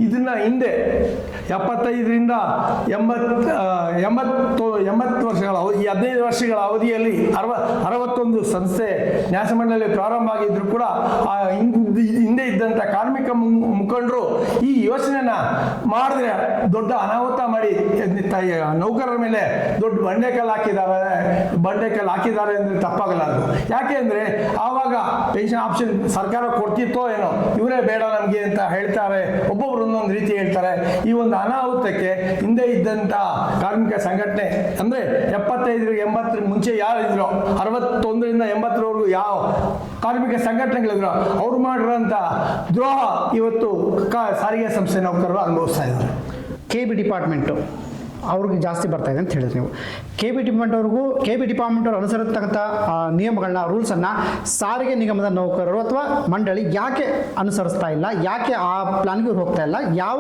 ಇದನ್ನ ಹಿಂದೆ 75ರಿಂದ 80 ವರ್ಷಗಳ ಈ 15 ವರ್ಷಗಳ ಅವಧಿಯಲ್ಲಿ 61 ಸಂಸ್ಥೆ ನ್ಯಾಸಮಂಡಳಿ ಪ್ರಾರಂಭ ಆಗಿದ್ರು ಕೂಡ ಆ ಹಿಂದೆ ಇದ್ದಂಥ ಕಾರ್ಮಿಕ ಮುಖಂಡರು ಈ ಯೋಚನೆನ ಮಾಡಿದ್ರೆ ದೊಡ್ಡ ಅನಾಹುತ ಮಾಡಿ ನೌಕರರ ಮೇಲೆ ದೊಡ್ಡ ಬಂಡೆಕಲ್ಲು ಹಾಕಿದ್ದಾರೆ ಅಂದರೆ ತಪ್ಪಾಗಲಾರದು. ಯಾಕೆ ಅಂದರೆ ಆವಾಗ ಪೆನ್ಷನ್ ಆಪ್ಷನ್ ಸರ್ಕಾರ ಕೊಡ್ತಿತ್ತೋ ಏನೋ, ಇವರೇ ಬೇಡ ನಮಗೆ ಅಂತ ಹೇಳ್ತಾರೆ, ಒಬ್ಬೊಬ್ರು ಒಂದೊಂದು ರೀತಿ ಹೇಳ್ತಾರೆ. ಈ ಒಂದು ಅನಾಹುತಕ್ಕೆ ಹಿಂದೆ ಇದ್ದಂಥ ಕಾರ್ಮಿಕ ಸಂಘಟನೆ ಅಂದರೆ 75-80 ಮುಂಚೆ ಯಾರಿದ್ರು, 61ರಿಂದ 80ರವರೆಗೂ ಯಾವ ಕಾರ್ಮಿಕ ಸಂಘಟನೆಗಳಿದ್ರು, ಅವ್ರು ಮಾಡಿರೋಂಥ ದ್ರೋಹ ಇವತ್ತು ಸಾರಿಗೆ ಸಂಸ್ಥೆ ನೌಕರರು ಅನುಭವಿಸ್ತಾ ಇದ್ದಾರೆ. KB ಡಿಪಾರ್ಟ್ಮೆಂಟು ಅವ್ರಿಗೆ ಜಾಸ್ತಿ ಬರ್ತಾ ಇದೆ ಅಂತ ಹೇಳಿದ್ರಿ ನೀವು. KB ಡಿಪಾರ್ಟ್ಮೆಂಟ್ ಅವರು ಅನುಸರಿಸ್ತಕ್ಕಂಥ ನಿಯಮಗಳನ್ನ, ರೂಲ್ಸನ್ನು ಸಾರಿಗೆ ನಿಗಮದ ನೌಕರರು ಅಥವಾ ಮಂಡಳಿ ಯಾಕೆ ಅನುಸರಿಸ್ತಾ ಇಲ್ಲ, ಯಾಕೆ ಆ ಪ್ಲಾನ್ಗೆ ಹೋಗ್ತಾ ಇಲ್ಲ, ಯಾವ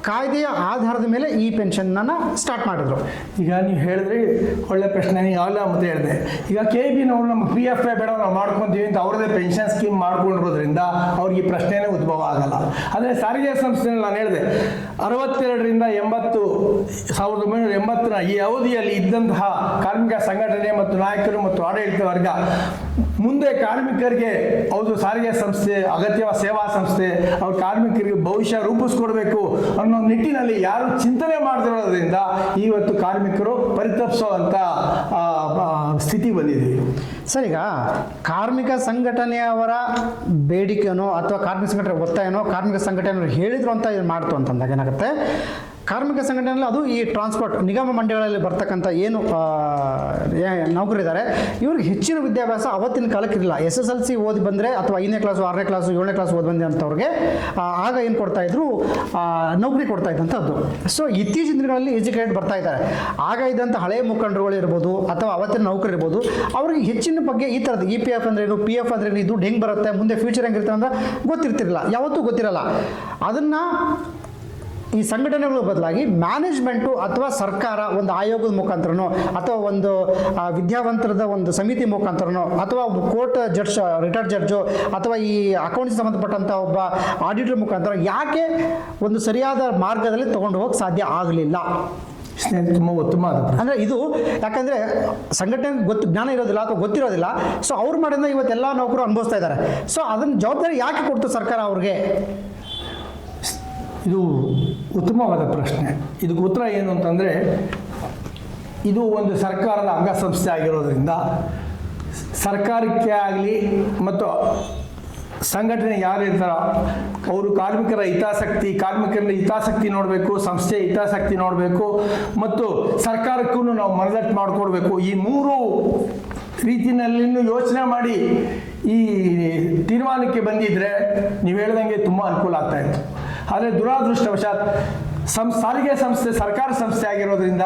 ಕಾಯ್ದೆಯ ಆಧಾರದ ಮೇಲೆ ಈ ಪೆನ್ಷನ್ನನ್ನು ಸ್ಟಾರ್ಟ್ ಮಾಡಿದ್ರು? ಈಗ ನೀವು ಹೇಳಿದ್ರಿ, ಒಳ್ಳೆ ಪ್ರಶ್ನೆ. ಯಾವಲ್ಲ ಮತ್ತೆ ಹೇಳಿದೆ, ಈಗ KIB-ನವರು ನಮ್ಮ PFI ಬೇಡ ನಾವು ಮಾಡ್ಕೊತೀವಿ ಅಂತ ಅವ್ರದ್ದೇ ಪೆನ್ಷನ್ ಸ್ಕೀಮ್ ಮಾಡ್ಕೊಂಡಿರೋದ್ರಿಂದ ಅವ್ರಿಗೆ ಈ ಪ್ರಶ್ನೆನೇ ಉದ್ಭವ ಆಗಲ್ಲ. ಆದರೆ ಸಾರಿಗೆ ಸಂಸ್ಥೆಯಲ್ಲಿ ನಾನು ಹೇಳಿದೆ 62ರಿಂದ 1980ರ ಈ ಅವಧಿಯಲ್ಲಿ ಇದ್ದಂತಹ ಕಾರ್ಮಿಕ ಸಂಘಟನೆ ಮತ್ತು ನಾಯಕರು ಮತ್ತು ಆಡಳಿತ ವರ್ಗ ಮುಂದೆ ಕಾರ್ಮಿಕರಿಗೆ ಹೌದು ಸಾರಿಗೆ ಸಂಸ್ಥೆ ಅಗತ್ಯ ಸೇವಾ ಸಂಸ್ಥೆ, ಅವ್ರ ಕಾರ್ಮಿಕರಿಗೆ ಭವಿಷ್ಯ ರೂಪಿಸ್ಕೊಡ್ಬೇಕು ಅನ್ನೋ ನಿಟ್ಟಿನಲ್ಲಿ ಯಾರು ಚಿಂತನೆ ಮಾಡ್ತಿರೋದ್ರಿಂದ ಇವತ್ತು ಕಾರ್ಮಿಕರು ಪರಿತಪಿಸುವಂಥ ಸ್ಥಿತಿ ಬಂದಿದೆ. ಸರ್, ಈಗ ಕಾರ್ಮಿಕ ಸಂಘಟನೆಯವರ ಬೇಡಿಕೆನೋ ಅಥವಾ ಕಾರ್ಮಿಕ ಸಂಘಟನೆ ಒತ್ತಾಯನೋ ಕಾರ್ಮಿಕ ಸಂಘಟನೆಯವರು ಹೇಳಿದ್ರು ಅಂತ ಇದು ಮಾಡ್ತು ಅಂತಂದಾಗ ಏನಾಗುತ್ತೆ, ಕಾರ್ಮಿಕ ಸಂಘಟನೆಯಲ್ಲಿ ಅದು ಈ ಟ್ರಾನ್ಸ್ಪೋರ್ಟ್ ನಿಗಮ ಮಂಡಳಿಗಳಲ್ಲಿ ಬರ್ತಕ್ಕಂಥ ಏನು ನೌಕರಿದ್ದಾರೆ ಇವ್ರಿಗೆ ಹೆಚ್ಚಿನ ವಿದ್ಯಾಭ್ಯಾಸ ಅವತ್ತಿನ ಕಾಲಕ್ಕೆ ಇರಲಿಲ್ಲ. SSLC ಓದಿ ಬಂದರೆ ಅಥವಾ 5ನೇ ಕ್ಲಾಸು 6ನೇ ಕ್ಲಾಸು 7ನೇ ಕ್ಲಾಸ್ ಓದಿ ಬಂದೆ ಅಂತವ್ರಿಗೆ ಆಗ ಏನು ಕೊಡ್ತಾಯಿದ್ರು, ನೌಕರಿ ಕೊಡ್ತಾ ಇದ್ದಂಥದ್ದು. ಸೊ ಇತ್ತೀಚಿನ ದಿನಗಳಲ್ಲಿ ಎಜುಕೇಟೆಡ್ ಬರ್ತಾ ಇದ್ದಾರೆ. ಆಗ ಇದ್ದಂಥ ಹಳೆಯ ಮುಖಂಡರುಗಳು ಇರ್ಬೋದು ಅಥವಾ ಅವತ್ತಿನ ನೌಕರು ಇರ್ಬೋದು, ಅವ್ರಿಗೆ ಹೆಚ್ಚಿನ ಬಗ್ಗೆ ಈ ಥರದ್ದು EPF ಅಂದ್ರೇನು, PF ಅಂದ್ರೇನು, ದುಡ್ಡು ಹೆಂಗೆ ಬರುತ್ತೆ, ಮುಂದೆ ಫ್ಯೂಚರ್ ಹೆಂಗಿರುತ್ತೆ ಅಂತ ಗೊತ್ತಿರ್ತಿರಲಿಲ್ಲ, ಯಾವತ್ತೂ ಗೊತ್ತಿರಲ್ಲ. ಅದನ್ನು ಈ ಸಂಘಟನೆಗಳ ಬದಲಾಗಿ ಮ್ಯಾನೇಜ್ಮೆಂಟು ಅಥವಾ ಸರ್ಕಾರ ಒಂದು ಆಯೋಗದ ಮುಖಾಂತರನೋ ಅಥವಾ ಒಂದು ವಿದ್ಯಾವಂತರದ ಒಂದು ಸಮಿತಿ ಮುಖಾಂತರನೋ ಅಥವಾ ಕೋರ್ಟ್ ಜಡ್ಜ್, ರಿಟೈರ್ಡ್ ಜಡ್ಜು ಅಥವಾ ಈ ಅಕೌಂಟ್ಸ್ ಸಂಬಂಧಪಟ್ಟಂಥ ಒಬ್ಬ ಆಡಿಟರ್ ಮುಖಾಂತರ ಯಾಕೆ ಒಂದು ಸರಿಯಾದ ಮಾರ್ಗದಲ್ಲಿ ತೊಗೊಂಡು ಹೋಗಕ್ಕೆ ಸಾಧ್ಯ ಆಗಲಿಲ್ಲ? ತುಂಬ ಉತ್ತಮ. ಅಂದರೆ ಇದು ಯಾಕಂದರೆ ಸಂಘಟನೆ ಜ್ಞಾನ ಇರೋದಿಲ್ಲ ಅಥವಾ ಗೊತ್ತಿರೋದಿಲ್ಲ. ಸೊ ಅವ್ರು ಮಾಡಿದ ಇವತ್ತೆಲ್ಲ ನೌಕರು ಅನುಭವಿಸ್ತಾ ಇದ್ದಾರೆ. ಸೊ ಅದನ್ನು ಜವಾಬ್ದಾರಿ ಯಾಕೆ ಕೊಡ್ತು ಸರ್ಕಾರ ಅವ್ರಿಗೆ? ಇದು ಉತ್ತಮವಾದ ಪ್ರಶ್ನೆ. ಇದಕ್ಕೆ ಉತ್ತರ ಏನು ಅಂತಂದರೆ, ಇದು ಒಂದು ಸರ್ಕಾರದ ಅಂಗಸಂಸ್ಥೆ ಆಗಿರೋದ್ರಿಂದ ಸರ್ಕಾರಕ್ಕೆ ಆಗಲಿ ಮತ್ತು ಸಂಘಟನೆ ಯಾರು ಇರ್ತಾರೋ ಅವರು ಕಾರ್ಮಿಕರ ಹಿತಾಸಕ್ತಿ ನೋಡಬೇಕು, ಸಂಸ್ಥೆಯ ಹಿತಾಸಕ್ತಿ ನೋಡಬೇಕು ಮತ್ತು ಸರ್ಕಾರಕ್ಕೂ ನಾವು ಮನದಟ್ಟು ಮಾಡಿಕೊಡ್ಬೇಕು. ಈ 3 ರೀತಿಯಲ್ಲಿನೂ ಯೋಚನೆ ಮಾಡಿ ಈ ತೀರ್ಮಾನಕ್ಕೆ ಬಂದಿದ್ದರೆ ನೀವು ಹೇಳ್ದಂಗೆ ತುಂಬ ಅನುಕೂಲ ಆಗ್ತಾಯಿತ್ತು. ಆದರೆ ದುರಾದೃಷ್ಟವಶಾತ್ ಸಾರಿಗೆ ಸಂಸ್ಥೆ ಸರ್ಕಾರ ಸಂಸ್ಥೆ ಆಗಿರೋದ್ರಿಂದ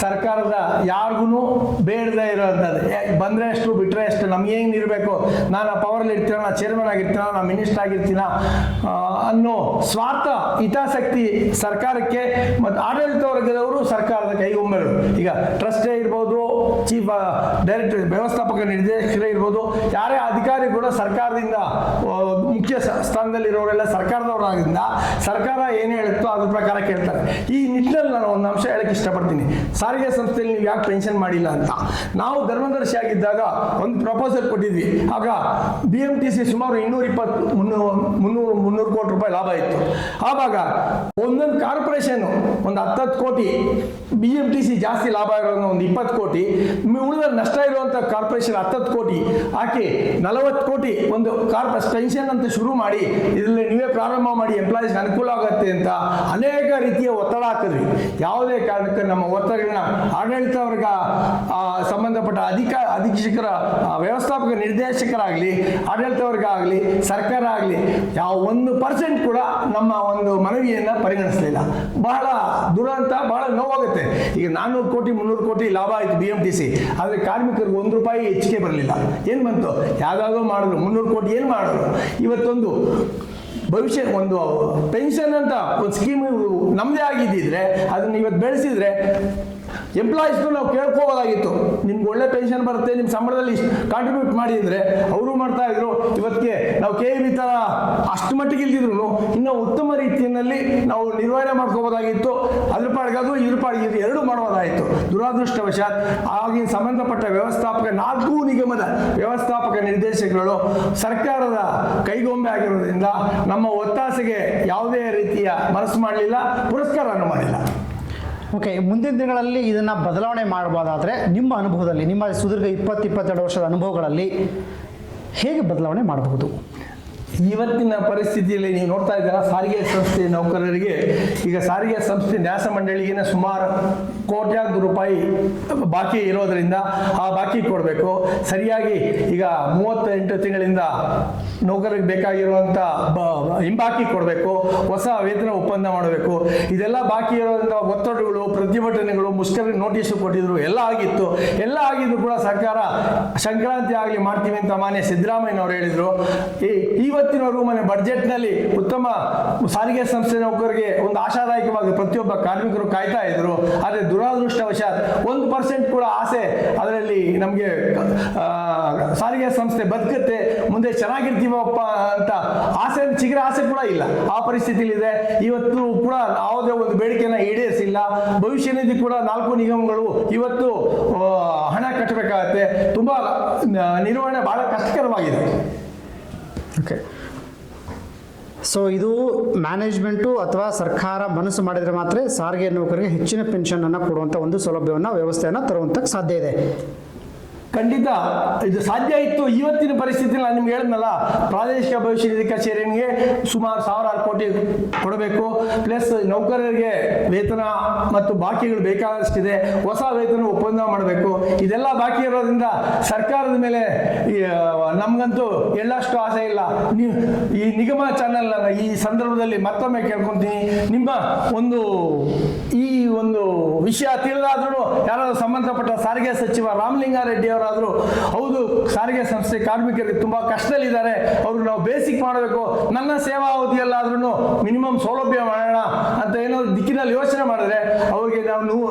ಸರ್ಕಾರದ ಯಾರಿಗೂ ಬೇಡದೇ ಇರೋಂಥದ್ದು, ಬಂದರೆ ಎಷ್ಟು ಬಿಟ್ಟರೆ ಎಷ್ಟು, ನಮ್ಗೆ ಹೆಂಗೆ ಇರಬೇಕು, ನಾನು ಪವರಲ್ಲಿ ಇರ್ತೀನ, ನಾನು ಚೇರ್ಮನ್ ಆಗಿರ್ತೀನ, ನಾನು ಮಿನಿಸ್ಟರ್ ಆಗಿರ್ತೀನ ಅನ್ನೋ ಸ್ವಾರ್ಥ ಹಿತಾಸಕ್ತಿ ಸರ್ಕಾರಕ್ಕೆ ಮತ್ತು ಆಡಳಿತ ವರ್ಗದವರು ಸರ್ಕಾರದ ಕೈಗೊಂಬೆಗಳು. ಈಗ ಟ್ರಸ್ಟೇ ಇರ್ಬೋದು, ಚೀಫ್ ಡೈರೆಕ್ಟರ್ ವ್ಯವಸ್ಥಾಪಕ ನಿರ್ದೇಶಕರೇ ಇರ್ಬೋದು, ಯಾರೇ ಅಧಿಕಾರಿ ಕೂಡ ಸರ್ಕಾರದಿಂದ ಮುಖ್ಯ ಸ್ಥಾನದಲ್ಲಿರೋರೆಲ್ಲ ಸರ್ಕಾರದವರಾಗಿದ್ದರಿಂದ ಸರ್ಕಾರ ಏನು ಹೇಳುತ್ತೋ ಅದ್ರ ಪ್ರಕಾರ ಕೇಳ್ತಾರೆ. ಈ ನಿಟ್ಟಿನಲ್ಲಿ ನಾನು ಒಂದು ಅಂಶ ಹೇಳಕ್ಕೆ ಇಷ್ಟಪಡ್ತೀನಿ. ಸಾರಿಗೆ ಸಂಸ್ಥೆಯಲ್ಲಿ ನೀವು ಯಾಕೆ ಪೆನ್ಷನ್ ಮಾಡಿಲ್ಲ ಅಂತ ನಾವು ಧರ್ಮದರ್ಶಿ ಆಗಿದ್ದಾಗ ಒಂದು ಪ್ರಪೋಸಲ್ ಕೊಟ್ಟಿದ್ವಿ. ಆಗ BMTC ಸುಮಾರು 220-300 ಕೋಟಿ ರೂಪಾಯಿ ಲಾಭ ಇತ್ತು. ಆವಾಗ ಒಂದೊಂದು ಕಾರ್ಪೊರೇಷನ್ ಒಂದು 10 ಕೋಟಿ, BMTC ಜಾಸ್ತಿ ಲಾಭ ಇರೋದು ಒಂದು 20 ಕೋಟಿ, ಉಳಿದ ನಷ್ಟ ಇರುವಂಥ ಕಾರ್ಪೊರೇಷನ್ 10 ಕೋಟಿ ಹಾಕಿ 40 ಕೋಟಿ ಒಂದು ಪೆನ್ಷನ್ ಅಂತ ಶುರು ಮಾಡಿ ಇದರಲ್ಲಿ ನೀವೇ ಪ್ರಾರಂಭ ಮಾಡಿ ಎಂಪ್ಲಾಯೀಸ್ಗೆ ಅನುಕೂಲ ಆಗುತ್ತೆ ಅಂತ ಅನೇಕ ರೀತಿಯ ಒತ್ತಡ ಹಾಕಿದ್ರಿ. ಯಾವುದೇ ಕಾರಣಕ್ಕೆ ನಮ್ಮ ಒತ್ತಡಗಳನ್ನ ಆಡಳಿತ ವರ್ಗ ಸಂಬಂಧಪಟ್ಟ ಅಧೀಕ್ಷಕರ ವ್ಯವಸ್ಥಾಪಕ ನಿರ್ದೇಶಕರಾಗಲಿ ಆಡಳಿತ ವರ್ಗ ಆಗಲಿ ಸರ್ಕಾರ ಆಗಲಿ ಯಾವ 1% ಕೂಡ ನಮ್ಮ ಒಂದು ಮನವಿಯನ್ನು ಪರಿಗಣಿಸಲಿಲ್ಲ. ಬಹಳ ದುರಂತ, ಬಹಳ ನೋವಾಗುತ್ತೆ. ಈಗ 400 ಕೋಟಿ 300 ಕೋಟಿ ಲಾಭ ಆಯಿತು BMTC, ಆದರೆ ಕಾರ್ಮಿಕರಿಗೆ ₹1 ಹೆಚ್ಚಿಗೆ ಬರಲಿಲ್ಲ. ಏನು ಬಂತು? ಯಾವುದಾದ್ರೂ ಮಾಡಿದ್ರು 300 ಕೋಟಿ ಏನು ಮಾಡಿದ್ರು? ಇವತ್ತೊಂದು ಭವಿಷ್ಯ ಒಂದು ಪೆನ್ಷನ್ ಅಂತ ಒಂದು ಸ್ಕೀಮ್ ನಮ್ಮದೇ ಆಗಿದ್ದಿದ್ರೆ ಅದನ್ನು ಇವತ್ತು ಬೆಳೆಸಿದ್ರೆ ಎಂಪ್ಲಾಯೀಸ್ಗೂ ನಾವು ಕೇಳ್ಕೋಬೋದಾಗಿತ್ತು. ನಿಮ್ಗೆ ಒಳ್ಳೆ ಪೆನ್ಷನ್ ಬರುತ್ತೆ, ನಿಮ್ಮ ಸಂಬಳದಲ್ಲಿ ಕಾಂಟ್ರಿಬ್ಯೂಟ್ ಮಾಡಿ ಅಂದರೆ ಅವರು ಮಾಡ್ತಾ ಇದ್ರು. ಇವತ್ತಿಗೆ ನಾವು KEB ಥರ ಅಷ್ಟು ಮಟ್ಟಿಗೆ ಇಲ್ದಿದ್ರು ಇನ್ನೂ ಉತ್ತಮ ರೀತಿಯಲ್ಲಿ ನಾವು ನಿರ್ವಹಣೆ ಮಾಡ್ಕೋಬೋದಾಗಿತ್ತು. ಅದ್ರ ಪಾಡಿಗದು ಇದ್ರ ಪಾಡಿಗೆ ಎರಡೂ ಮಾಡೋದಾಯಿತು. ದುರಾದೃಷ್ಟವಶಾತ್ ಆಗಿನ ಸಂಬಂಧಪಟ್ಟ ವ್ಯವಸ್ಥಾಪಕ 4 ನಿಗಮದ ವ್ಯವಸ್ಥಾಪಕ ನಿರ್ದೇಶಕರು ಸರ್ಕಾರದ ಕೈಗೊಂಬೆ ಆಗಿರೋದ್ರಿಂದ ನಮ್ಮ ಒತ್ತಾಸೆಗೆ ಯಾವುದೇ ರೀತಿಯ ಮನಸ್ಸು ಮಾಡಲಿಲ್ಲ, ಪುರಸ್ಕಾರನೂ ಮಾಡಿಲ್ಲ. ಓಕೆ, ಮುಂದಿನ ದಿನಗಳಲ್ಲಿ ಇದನ್ನು ಬದಲಾವಣೆ ಮಾಡಬಹುದಾದರೆ ನಿಮ್ಮ ಅನುಭವದಲ್ಲಿ, ನಿಮ್ಮ ಸುದೀರ್ಘ 20-22 ವರ್ಷದ ಅನುಭವಗಳಲ್ಲಿ ಹೇಗೆ ಬದಲಾವಣೆ ಮಾಡಬಹುದು? ಇವತ್ತಿನ ಪರಿಸ್ಥಿತಿಯಲ್ಲಿ ನೀವು ನೋಡ್ತಾ ಇದ್ದೀರಾ, ಸಾರಿಗೆ ಸಂಸ್ಥೆ ನೌಕರರಿಗೆ ಈಗ ಸಾರಿಗೆ ಸಂಸ್ಥೆ ನ್ಯಾಸ ಮಂಡಳಿಗೆ ಸುಮಾರು ಕೋಟ್ಯಾಂತರ ರೂಪಾಯಿ ಬಾಕಿ ಇರೋದರಿಂದ ಆ ಬಾಕಿ ಕೊಡಬೇಕು. ಸರಿಯಾಗಿ ಈಗ 38 ತಿಂಗಳಿಂದ ನೌಕರರಿಗೆ ಬೇಕಾಗಿರುವಂಥ ಹಿಂಬಾಕಿ ಕೊಡಬೇಕು, ಹೊಸ ವೇತನ ಒಪ್ಪಂದ ಮಾಡಬೇಕು. ಇದೆಲ್ಲ ಬಾಕಿ ಇರೋದ್ರಿಂದ ಒತ್ತಡಗಳು, ಪ್ರತಿಭಟನೆಗಳು, ಮುಷ್ಕರ ನೋಟಿಸು ಕೊಟ್ಟಿದ್ರು, ಎಲ್ಲ ಆಗಿತ್ತು. ಎಲ್ಲ ಆಗಿದ್ದು ಕೂಡ ಸರ್ಕಾರ ಸಂಕ್ರಾಂತಿ ಆಗಲಿ ಮಾಡ್ತೀವಿ ಅಂತ ಮಾನ್ಯ ಸಿದ್ದರಾಮಯ್ಯನವರು ಹೇಳಿದರು. ಇವತ್ತಿನವರೆಗೂ ಮನೆ ಬಡ್ಜೆಟ್ನಲ್ಲಿ ಉತ್ತಮ ಸಾರಿಗೆ ಸಂಸ್ಥೆ ನೌಕರರಿಗೆ ಒಂದು ಆಶಾದಾಯಕವಾಗಿ ಪ್ರತಿಯೊಬ್ಬ ಕಾರ್ಮಿಕರು ಕಾಯ್ತಾ ಇದ್ರು. ಆದರೆ ದುರಾದೃಷ್ಟವಶಾತ್ 1% ಕೂಡ ಆಸೆ ಅದರಲ್ಲಿ ನಮಗೆ ಸಾರಿಗೆ ಸಂಸ್ಥೆ ಬದುಕುತ್ತೆ, ಮುಂದೆ ಚೆನ್ನಾಗಿರ್ತೀವಪ್ಪ ಅಂತ ಆಸೆ, ಚಿಗುರ ಆಸೆ ಕೂಡ ಇಲ್ಲ. ಆ ಪರಿಸ್ಥಿತಿಲಿದೆ. ಇವತ್ತು ಕೂಡ ಯಾವುದೇ ಒಂದು ಬೇಡಿಕೆನ ಈಡೇರಿಸಿಲ್ಲ. ಭವಿಷ್ಯ ನಿಧಿ ಕೂಡ 4 ನಿಗಮಗಳು ಇವತ್ತು ಹಣ ಕಟ್ಟಬೇಕಾಗತ್ತೆ. ತುಂಬ ನಿರ್ವಹಣೆ ಬಹಳ ಕಷ್ಟಕರವಾಗಿದೆ. ಓಕೆ, ಸೊ ಇದು ಮ್ಯಾನೇಜ್ಮೆಂಟು ಅಥವಾ ಸರ್ಕಾರ ಮನಸ್ಸು ಮಾಡಿದರೆ ಮಾತ್ರ ಸಾರಿಗೆ ನೌಕರರಿಗೆ ಹೆಚ್ಚಿನ ಪೆನ್ಷನನ್ನು ಕೊಡುವಂಥ ಒಂದು ಸೌಲಭ್ಯವನ್ನು, ವ್ಯವಸ್ಥೆಯನ್ನು ತರುವಂಥ ಸಾಧ್ಯ ಇದೆ. ಖಂಡಿತ ಇದು ಸಾಧ್ಯ ಇತ್ತು. ಇವತ್ತಿನ ಪರಿಸ್ಥಿತಿಯಲ್ಲಿ ನಾನು ನಿಮ್ಗೆ ಹೇಳಿದ್ನಲ್ಲ, ಪ್ರಾದೇಶಿಕ ಭವಿಷ್ಯ ನಿಧಿ ಕಚೇರಿಗೆ ಸುಮಾರು 1000 ಕೋಟಿ ಕೊಡಬೇಕು. ಪ್ಲಸ್ ನೌಕರರಿಗೆ ವೇತನ ಮತ್ತು ಬಾಕಿಗಳು ಬೇಕಾದಷ್ಟಿದೆ. ಹೊಸ ವೇತನ ಒಪ್ಪಂದ ಮಾಡಬೇಕು. ಇದೆಲ್ಲ ಬಾಕಿ ಇರೋದ್ರಿಂದ ಸರ್ಕಾರದ ಮೇಲೆ ನಮಗಂತೂ ಎಳ್ಳಷ್ಟು ಆಸೆ ಇಲ್ಲ. ನೀವು ಈ ನಿಗಮ ಚಾನೆಲ್ ಈ ಸಂದರ್ಭದಲ್ಲಿ ಮತ್ತೊಮ್ಮೆ ಕೇಳ್ಕೊತೀನಿ, ನಿಮ್ಮ ಈ ಒಂದು ವಿಷಯ ತಿಳಿದಾದ್ರೂ ಯಾರಾದರೂ ಸಂಬಂಧಪಟ್ಟ ಸಾರಿಗೆ ಸಚಿವ ರಾಮಲಿಂಗಾರೆಡ್ಡಿ ಅವರಾದರೂ ಹೌದು ಸಾರಿಗೆ ಸಂಸ್ಥೆ ಕಾರ್ಮಿಕರಿಗೆ ತುಂಬಾ ಕಷ್ಟದಲ್ಲಿದ್ದಾರೆ, ಅವ್ರಿಗೆ ನಾವು ಬೇಸಿಕ್ ಮಾಡಬೇಕು, ನನ್ನ ಸೇವಾ ಅವಧಿಯಲ್ಲಾದ್ರೂ ಮಿನಿಮಮ್ ಸೌಲಭ್ಯ ಮಾಡೋಣ ಅಂತ ಏನಾದ್ರು ದಿಕ್ಕಿನಲ್ಲಿ ಯೋಚನೆ ಮಾಡಿದ್ರೆ ಅವ್ರಿಗೆ ನಾವು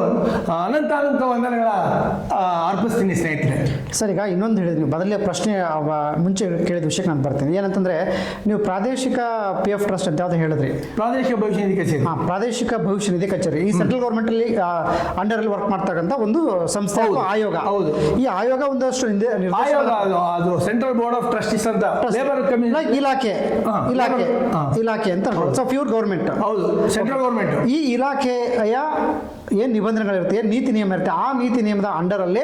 ಅನಂತ ವಂದನೆಗಳ ಅರ್ಪಿಸ್ತೀನಿ ಸ್ನೇಹಿತರೆ. ಸರ್, ಈಗ ಇನ್ನೊಂದು ಹೇಳಿದ್ರಿ, ಬದಲೇ ಪ್ರಶ್ನೆ ಮುಂಚೆ ಕೇಳಿದ ವಿಷಯಕ್ಕೆ ನಾನು ಬರ್ತೀನಿ. ಏನಂತಂದ್ರೆ ನೀವು ಪ್ರಾದೇಶಿಕ PF ಟ್ರಸ್ಟ್ ಅಂತ ಯಾವ್ದು ಹೇಳಿದ್ರಿ? ಪ್ರಾದೇಶಿಕ ಭವಿಷ್ಯ ನಿಧಿ ಕಚೇರಿ. ಪ್ರಾದೇಶಿಕ ಭವಿಷ್ಯ ನಿಧಿ ಕಚೇರಿ ಈ ಸೆಂಟ್ರಲ್ ಗೌರ್ಮೆಂಟ್ ಅಲ್ಲಿ ಅಂಡರ್ ಅಲ್ಲಿ ವರ್ಕ್ ಮಾಡ್ತಕ್ಕಂಥ ಒಂದು ಸಂಸ್ಥೆ, ಆಯೋಗ. ಹೌದು, ಈ ಆಯೋಗ ಒಂದಷ್ಟು ಆಯೋಗ ಅದು ಸೆಂಟ್ರಲ್ ಬೋರ್ಡ್ ಆಫ್ ಟ್ರಸ್ಟೀಸ್ ಅಂತ ಲೇಬರ್ ಇಲಾಖೆ ಅಂತ ಪ್ಯೂರ್ ಗೌರ್ಮೆಂಟ್. ಹೌದು, ಸೆಂಟ್ರಲ್ ಗೌರ್ಮೆಂಟ್. ಈ ಇಲಾಖೆಯ ಏನ್ ನಿಬಂಧನೆಗಳಿರುತ್ತೆ, ನೀತಿ ನಿಯಮ ಇರುತ್ತೆ, ಆ ನೀತಿ ನಿಯಮದ ಅಂಡರ್ ಅಲ್ಲಿ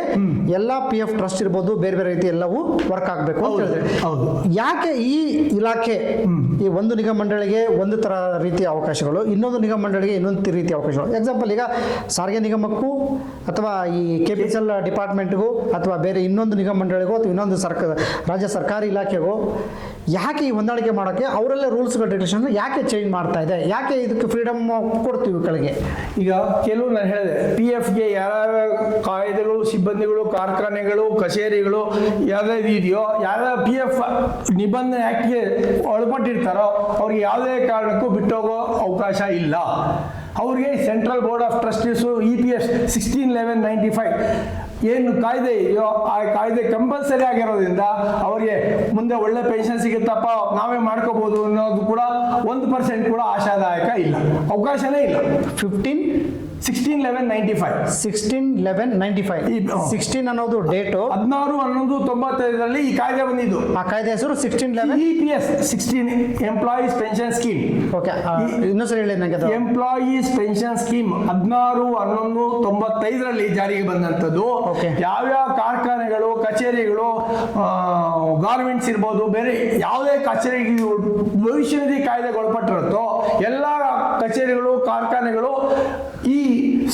ಎಲ್ಲ PF ಟ್ರಸ್ಟ್ ಇರ್ಬೋದು, ಬೇರೆ ಬೇರೆ ರೀತಿ ಎಲ್ಲವೂ ವರ್ಕ್ ಆಗಬೇಕು ಅಂತ ಹೇಳಿದ್ರೆ, ಯಾಕೆ ಈ ಇಲಾಖೆ ಈ ಒಂದು ನಿಗಮ ಮಂಡಳಿಗೆ ಒಂದು ತರ ರೀತಿಯ ಅವಕಾಶಗಳು, ಇನ್ನೊಂದು ನಿಗಮ ಮಂಡಳಿಗೆ ಇನ್ನೊಂದು ರೀತಿಯ ಅವಕಾಶಗಳು? ಎಕ್ಸಾಂಪಲ್, ಈಗ ಸಾರಿಗೆ ನಿಗಮಕ್ಕೂ ಅಥವಾ ಈ KPCL ಡಿಪಾರ್ಟ್ಮೆಂಟ್ಗೂ ಅಥವಾ ಬೇರೆ ಇನ್ನೊಂದು ನಿಗಮ ಮಂಡಳಿಗೂ ಅಥವಾ ಇನ್ನೊಂದು ರಾಜ್ಯ ಸರ್ಕಾರಿ ಇಲಾಖೆಗೂ ಯಾಕೆ ಈ ಹೊಂದಾಣಿಕೆ ಮಾಡೋಕ್ಕೆ ಅವರಲ್ಲೇ ರೂಲ್ಸ್ಗಳು ರೆಗ್ಯುಲೇಷನ್ ಯಾಕೆ ಚೇಂಜ್ ಮಾಡ್ತಾ ಇದೆ? ಯಾಕೆ ಇದಕ್ಕೆ ಫ್ರೀಡಮ್ ಕೊಡ್ತೀವಿ ಕೆಳಗೆ? ಈಗ ಕೆಲವು ನಾನು ಹೇಳಿದೆ, PFಗೆ ಯಾವ್ಯಾವ ಕಾಯ್ದೆಗಳು, ಸಿಬ್ಬಂದಿಗಳು, ಕಾರ್ಖಾನೆಗಳು, ಕಚೇರಿಗಳು ಯಾವ್ಯಾವ್ದು ಇದೆಯೋ, ಯಾವ್ಯಾವ PF ನಿಬಂಧನೆ ಆ್ಯಕ್ಟ್ಗೆ ಒಳಪಟ್ಟಿರ್ತಾರೋ ಅವ್ರಿಗೆ ಯಾವುದೇ ಕಾರಣಕ್ಕೂ ಬಿಟ್ಟೋಗೋ ಅವಕಾಶ ಇಲ್ಲ. ಅವ್ರಿಗೆ ಸೆಂಟ್ರಲ್ ಬೋರ್ಡ್ ಆಫ್ ಟ್ರಸ್ಟೀಸು EPS 1611/95 ಏನು ಕಾಯ್ದೆ ಇದೆಯೋ ಆ ಕಾಯ್ದೆ ಕಂಪಲ್ಸರಿ ಆಗಿರೋದ್ರಿಂದ ಅವರಿಗೆ ಮುಂದೆ ಒಳ್ಳೆ ಪೆನ್ಷನ್ ಸಿಗುತ್ತಪ್ಪ, ನಾವೇ ಮಾಡ್ಕೋಬಹುದು ಅನ್ನೋದು ಕೂಡ 1% ಕೂಡ ಆಶಾದಾಯಕ ಇಲ್ಲ, ಅವಕಾಶನೇ ಇಲ್ಲ. 15 16/11/95. 16/11/95. ಈ- 16 ಅನ್ನೋದು ಡೇಟು, 16/11/95 ಈ ಕಾಯ್ದೆ ಬಂದಿದ್ದು. ಆ ಕಾಯ್ದೆ ಹೆಸರು 16/11. EPS 16 employees pension scheme. Okay, ಇನ್ನೊಂದ್ಸರಿ ಹೇಳಿ ನನಗೆ ಅದು. ಎಂಪ್ಲಾಯೀಸ್ ಪೆನ್ಷನ್ ಸ್ಕೀಮ್ 16/11/95 ಜಾರಿಗೆ ಬಂದಂಥದ್ದು. Okay. ಯಾವ್ಯಾವ ಕಾರ್ಖಾನೆಗಳು, ಕಚೇರಿಗಳು, ಗಾರ್ಮೆಂಟ್ಸ್ ಇರ್ಬೋದು, ಬೇರೆ ಯಾವುದೇ ಕಚೇರಿಗಳು ಭವಿಷ್ಯ ನಿಧಿ ಕಾಯ್ದೆಗೆ ಒಳಪಟ್ಟಿರುತ್ತೋ ಎಲ್ಲ ಕಚೇರಿಗಳು, ಕಾರ್ಖಾನೆಗಳು ಈ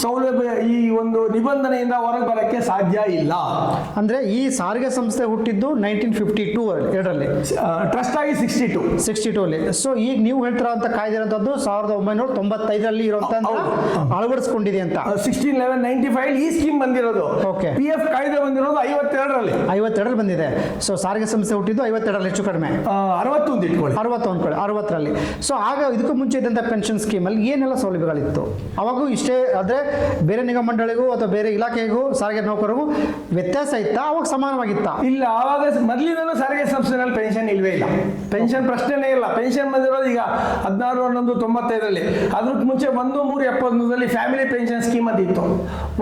ಸೌಲಭ್ಯ, ಈ ಒಂದು ನಿಬಂಧನೆಯಿಂದ ಹೊರಗೆ ಬರಕ್ಕೆ ಸಾಧ್ಯ ಇಲ್ಲ. ಅಂದ್ರೆ ಈ ಸಾರಿಗೆ ಸಂಸ್ಥೆ ಹುಟ್ಟಿದ್ದು 1952 ಎರಡರಲ್ಲಿ, ಟ್ರಸ್ಟ್ ಆಗಿ 62 ಅಲ್ಲಿ. ಸೊ ಈಗ ನೀವು ಹೇಳ್ತಿರೋಂಥ ಕಾಯ್ದೆ ಇರೋಂಥದ್ದು 1995 ಇರುವಂತ ಹೌದು. ಅಳವಡಿಸ್ಕೊಂಡಿದೆ ಅಂತ. 16/11/95 ಈ ಸ್ಕೀಮ್ ಬಂದಿರೋದು. Okay. PF ಕಾಯ್ದೆ ಬಂದಿರೋದು 52ರಲ್ಲಿ. 52 ಬಂದಿದೆ. ಸೊ ಸಾರಿಗೆ ಸಂಸ್ಥೆ ಹುಟ್ಟಿದ್ದು 52 ಹೆಚ್ಚು ಕಡಿಮೆ 60 ಅಂತ ಇಟ್ಕೊಳ್ಳಿ. 60ರಲ್ಲಿ. ಸೊ ಆಗ ಇದಕ್ಕೂ ಮುಂಚೆ ಇದ್ದಂಥ ಪೆನ್ಷನ್ ಸ್ಕೀಮಲ್ಲಿ ಏನೆಲ್ಲ ಸೌಲಭ್ಯಗಳಿತ್ತು? ಅವಾಗೂ ಇಷ್ಟೇ ಆದರೆ ಬೇರೆ ನಿಗಮ ಮಂಡಳಿಗೂ ಅಥವಾ ಬೇರೆ ಇಲಾಖೆಗೂ ಸಾರಿಗೆ ನೌಕರಿಗೂ ವ್ಯತ್ಯಾಸ ಇತ್ತಾ? ಅವಾಗ ಸಮಾನವಾಗಿತ್ತಾ? ಇಲ್ಲ, ಆವಾಗ ಮೊದಲಿನೂ ಸಾರಿಗೆ ಸಂಸ್ಥೆನಲ್ಲಿ ಪೆನ್ಷನ್ ಇಲ್ವೇ ಇಲ್ಲ. ಪೆನ್ಷನ್ ಪ್ರಶ್ನೆನೇ ಇಲ್ಲ. ಪೆನ್ಷನ್ ಬಂದಿರೋದು ಈಗ 16/11/95. ಅದಕ್ಕೆ ಮುಂಚೆ 1/3/71 ಫ್ಯಾಮಿಲಿ ಪೆನ್ಷನ್ ಸ್ಕೀಮ್ ಅಂತ ಇತ್ತು.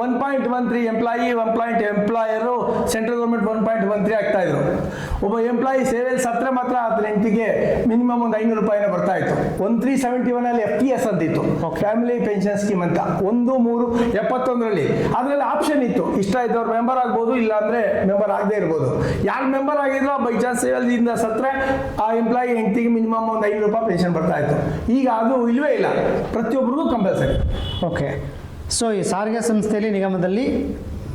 1.13 ಎಂಪ್ಲಾಯಿ, 1 ಎಂಪ್ಲಾಯರು, ಸೆಂಟ್ರಲ್ ಗೌರ್ಮೆಂಟ್ 1.13 ಆಗ್ತಾ ಇದ್ರು. ಒಬ್ಬ ಎಂಪ್ಲಾಯಿ ಸೇವೆಯಲ್ಲಿ ಸತ್ರ ಮಾತ್ರ ಅದರ ಹೆಂಡತಿಗೆ ಮಿನಿಮಮ್ ಒಂದು 500 ರೂಪಾಯಿನ ಬರ್ತಾ ಇತ್ತು. 1371 FPS ಅಂತ ಇತ್ತು, ಫ್ಯಾಮಿಲಿ ಪೆನ್ಷನ್ ಸ್ಕೀಮ್ ಅಂತ. 1/3/71 ಅದರಲ್ಲಿ ಆಪ್ಷನ್ ಇತ್ತು. ಇಷ್ಟ ಇದ್ದವ್ರು ಮೆಂಬರ್ ಆಗ್ಬೋದು, ಇಲ್ಲ ಅಂದ್ರೆ ಮೆಂಬರ್ ಆಗದೆ ಇರ್ಬೋದು. ಯಾರು ಮೆಂಬರ್ ಆಗಿದ್ರು ಬೈ ಚಾನ್ಸ್ ಸೇವೆಯಿಂದ ಸತ್ರೆ ಆ ಎಂಪ್ಲಾಯಿ ಹೆಂಡತಿಗೆ ಮಿನಿಮಮ್ ಒಂದು 500 ರೂಪಾಯಿ ಪೆನ್ಷನ್ ಬರ್ತಾ ಇತ್ತು. ಈಗ ಅದು ಇಲ್ವೇ ಇಲ್ಲ, ಪ್ರತಿಯೊಬ್ಬರಿಗೂ ಕಂಪಲ್ಸರಿ. ಓಕೆ. ಸೊ ಈ ಸಾರಿಗೆ ಸಂಸ್ಥೆಯಲ್ಲಿ, ನಿಗಮದಲ್ಲಿ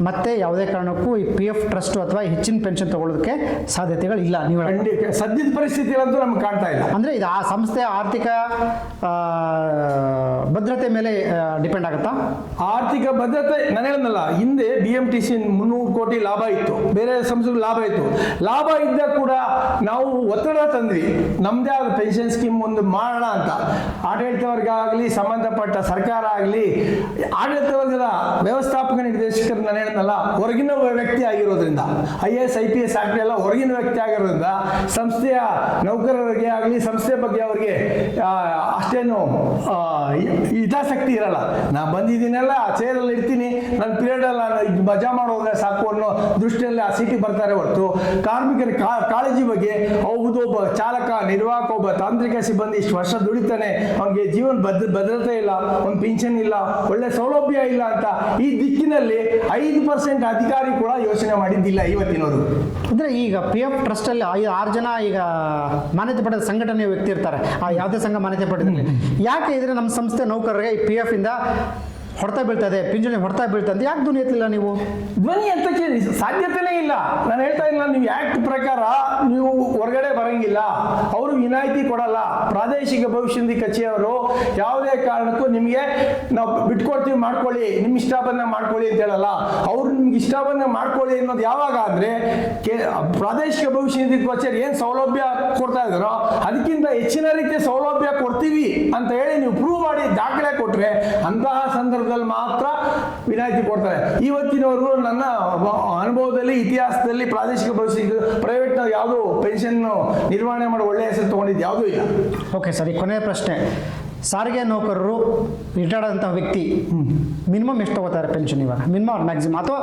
ಮತ್ತೆ ಯಾವುದೇ ಕಾರಣಕ್ಕೂ ಈ PF ಟ್ರಸ್ಟ್ ಅಥವಾ ಹೆಚ್ಚಿನ ಪೆನ್ಷನ್ ತಗೊಳ್ಳೋದಕ್ಕೆ ಸಾಧ್ಯತೆಗಳಿಲ್ಲ. ನೀವು ಖಂಡಿತ ಸದ್ಯದ ಪರಿಸ್ಥಿತಿಗಳಂತೂ ನಮ್ಗೆ ಕಾಣ್ತಾ ಇಲ್ಲ. ಅಂದರೆ ಇದು ಆ ಸಂಸ್ಥೆಯ ಆರ್ಥಿಕ ಭದ್ರತೆ ಮೇಲೆ ಡಿಪೆಂಡ್ ಆಗುತ್ತಾ? ಆರ್ಥಿಕ ಭದ್ರತೆ ನಾನು ಹೇಳಿದ್ನಲ್ಲ, ಹಿಂದೆ BMTC 300 ಕೋಟಿ ಲಾಭ ಇತ್ತು, ಬೇರೆ ಸಂಸ್ಥೆಗಳು ಲಾಭ ಇತ್ತು. ಲಾಭ ಇದ್ದ ಕೂಡ ನಾವು ಒತ್ತಡ ತಂದ್ವಿ, ನಮ್ಮದೇ ಆದ ಪೆನ್ಷನ್ ಸ್ಕೀಮ್ ಒಂದು ಮಾಡೋಣ ಅಂತ. ಆಡಳಿತ ವರ್ಗ ಆಗಲಿ, ಸಂಬಂಧಪಟ್ಟ ಸರ್ಕಾರ ಆಗಲಿ, ಆಡಳಿತ ವರ್ಗದ ವ್ಯವಸ್ಥಾಪಕ ನಿರ್ದೇಶಕರು ನಾನು ಹೇಳಿದ್ನಲ್ಲ ಹೊರಗಿನ ವ್ಯಕ್ತಿ ಆಗಿರೋದ್ರಿಂದ, IAS IPS ಆಗ್ಲಿ ಎಲ್ಲ ಹೊರಗಿನ ವ್ಯಕ್ತಿ ಆಗಿರೋದ್ರಿಂದ ಸಂಸ್ಥೆಯ ನೌಕರರಿಗೆ ಆಗಲಿ, ಸಂಸ್ಥೆ ಬಗ್ಗೆ ಅವರಿಗೆ ಅಷ್ಟೇನು ಹಿತಾಸಕ್ತಿ ಇರಲ್ಲ. ನಾ ಬಂದಿದ್ದೀನಲ್ಲ, ಚೇರಲ್ಲಿ ಇರ್ತೀನಿ, ನನ್ನ ಪೀರಿಯಡ್ ಅಲ್ಲ, ಮಜಾ ಮಾಡೋದ್ರೆ ಸಾಕು ಅನ್ನೋ ದೃಷ್ಟಿಯಲ್ಲಿ ಆ ಸೀಟಿಗೆ ಬರ್ತಾರೆ ಹೊರತು ಕಾರ್ಮಿಕರ ಕಾಳಜಿ ಬಗ್ಗೆ, ಹೌದು ಒಬ್ಬ ಚಾಲಕ, ನಿರ್ವಾಹಕ, ಒಬ್ಬ ತಾಂತ್ರಿಕ ಸಿಬ್ಬಂದಿ ಇಷ್ಟು ವರ್ಷ ದುಡಿತಾನೆ, ಅವನಿಗೆ ಜೀವನ ಭದ್ರತೆ ಇಲ್ಲ, ಒಂದು ಪಿಂಚನ್ ಇಲ್ಲ, ಒಳ್ಳೆ ಸೌಲಭ್ಯ ಇಲ್ಲ ಅಂತ ಈ ದಿಕ್ಕಿನಲ್ಲಿ 5% ಅಧಿಕಾರಿ ಕೂಡ ಯೋಚನೆ ಮಾಡಿದ್ದಿಲ್ಲ ಇವತ್ತಿನವರು. ಅಂದರೆ ಈಗ PF ಟ್ರಸ್ಟಲ್ಲಿ 6 ಜನ ಈಗ ಮಾನ್ಯತೆ ಪಡೆದ ಸಂಘಟನೆಯ ವ್ಯಕ್ತಿ ಇರ್ತಾರೆ. ಆ ಯಾವುದೇ ಸಂಘ ಮಾನ್ಯತೆ ಪಡೆದಿರಲಿ, ಯಾಕೆ ಇದ್ರೆ ನಮ್ಮ ಸಂಸ್ಥೆ ನೌಕರರಿಗೆ ಈ PF ಇಂದ ಹೊಡ್ತಾ ಬೀಳ್ತದೆ, ಪಿಂಚಣಿ ಹೊಡ್ತಾ ಬೀಳ್ತದೆ ಅಂತ ಯಾಕೆ ಧ್ವನಿ ಎತ್ತಲಿಲ್ಲ ನೀವು? ಧ್ವನಿ ಎತ್ತಕ್ಕೆ ಸಾಧ್ಯತೆನೇ ಇಲ್ಲ. ನಾನು ಹೇಳ್ತಾ ಇಲ್ಲ, ನೀವು ಆಕ್ಟ್ ಪ್ರಕಾರ ನೀವು ಹೊರಗಡೆ ಬರಂಗಿಲ್ಲ, ಅವರು ವಿನಾಯಿತಿ ಕೊಡಲ್ಲ. ಪ್ರಾದೇಶಿಕ ಭವಿಷ್ಯ ನಿಧಿ ಕಚೇರಿಯವರು ಯಾವುದೇ ಕಾರಣಕ್ಕೂ ನಿಮಗೆ ನಾವು ಬಿಟ್ಕೊಡ್ತೀವಿ, ಮಾಡ್ಕೊಳ್ಳಿ, ನಿಮ್ಮ ಇಷ್ಟ ಬಂದಾಗ ಮಾಡ್ಕೊಳ್ಳಿ ಅಂತ ಹೇಳಲ್ಲ. ಅವ್ರು ನಿಮ್ಗೆ ಇಷ್ಟ ಬಂದಾಗ ಮಾಡ್ಕೊಳ್ಳಿ ಅನ್ನೋದು ಯಾವಾಗ ಅಂದರೆ ಪ್ರಾದೇಶಿಕ ಭವಿಷ್ಯ ನಿಧಿ ಕಚೇರಿ ಏನು ಸೌಲಭ್ಯ ಕೊಡ್ತಾ ಇದ್ದಾರೋ ಅದಕ್ಕಿಂತ ಹೆಚ್ಚಿನ ರೀತಿಯ ಸೌಲಭ್ಯ ಕೊಡ್ತೀವಿ ಅಂತ ಹೇಳಿ ನೀವು ಪ್ರೂವ್ ಮಾಡಿ ದಾಖಲೆ ಕೊಟ್ಟರೆ ಅಂತಹ ಸಂದರ್ಭದಲ್ಲಿ ಮಾತ್ರ ವಿನಾಯಿತಿ ಕೊಡ್ತಾರೆ. ಇವತ್ತಿನವರೆಗೂ ನನ್ನ ಅನುಭವದಲ್ಲಿ, ಇತಿಹಾಸದಲ್ಲಿ ಪ್ರಾದೇಶಿಕ ಭವಿಷ್ಯ ಪ್ರೈವೇಟ್ ಯಾವುದು ಪೆನ್ಷನ್ ನಿರ್ವಹಣೆ ಮಾಡೋ ಒಳ್ಳೆಯ ಹೆಸರು ತಗೊಂಡಿದ್ದು ಯಾವುದೂ ಇಲ್ಲ. ಓಕೆ ಸರ್, ಈ ಕೊನೆಯ ಪ್ರಶ್ನೆ, ಸಾರಿಗೆ ನೌಕರರು ರಿಟೈರ್ಡ್ ಆದಂಥ ವ್ಯಕ್ತಿ ಮಿನಿಮಮ್ ಎಷ್ಟು ತಗೋತಾರೆ ಪೆನ್ಷನ್ ಇವಾಗ? ಮಿನಿಮಮ್ ಮ್ಯಾಕ್ಸಿಮಮ್ ಅಥವಾ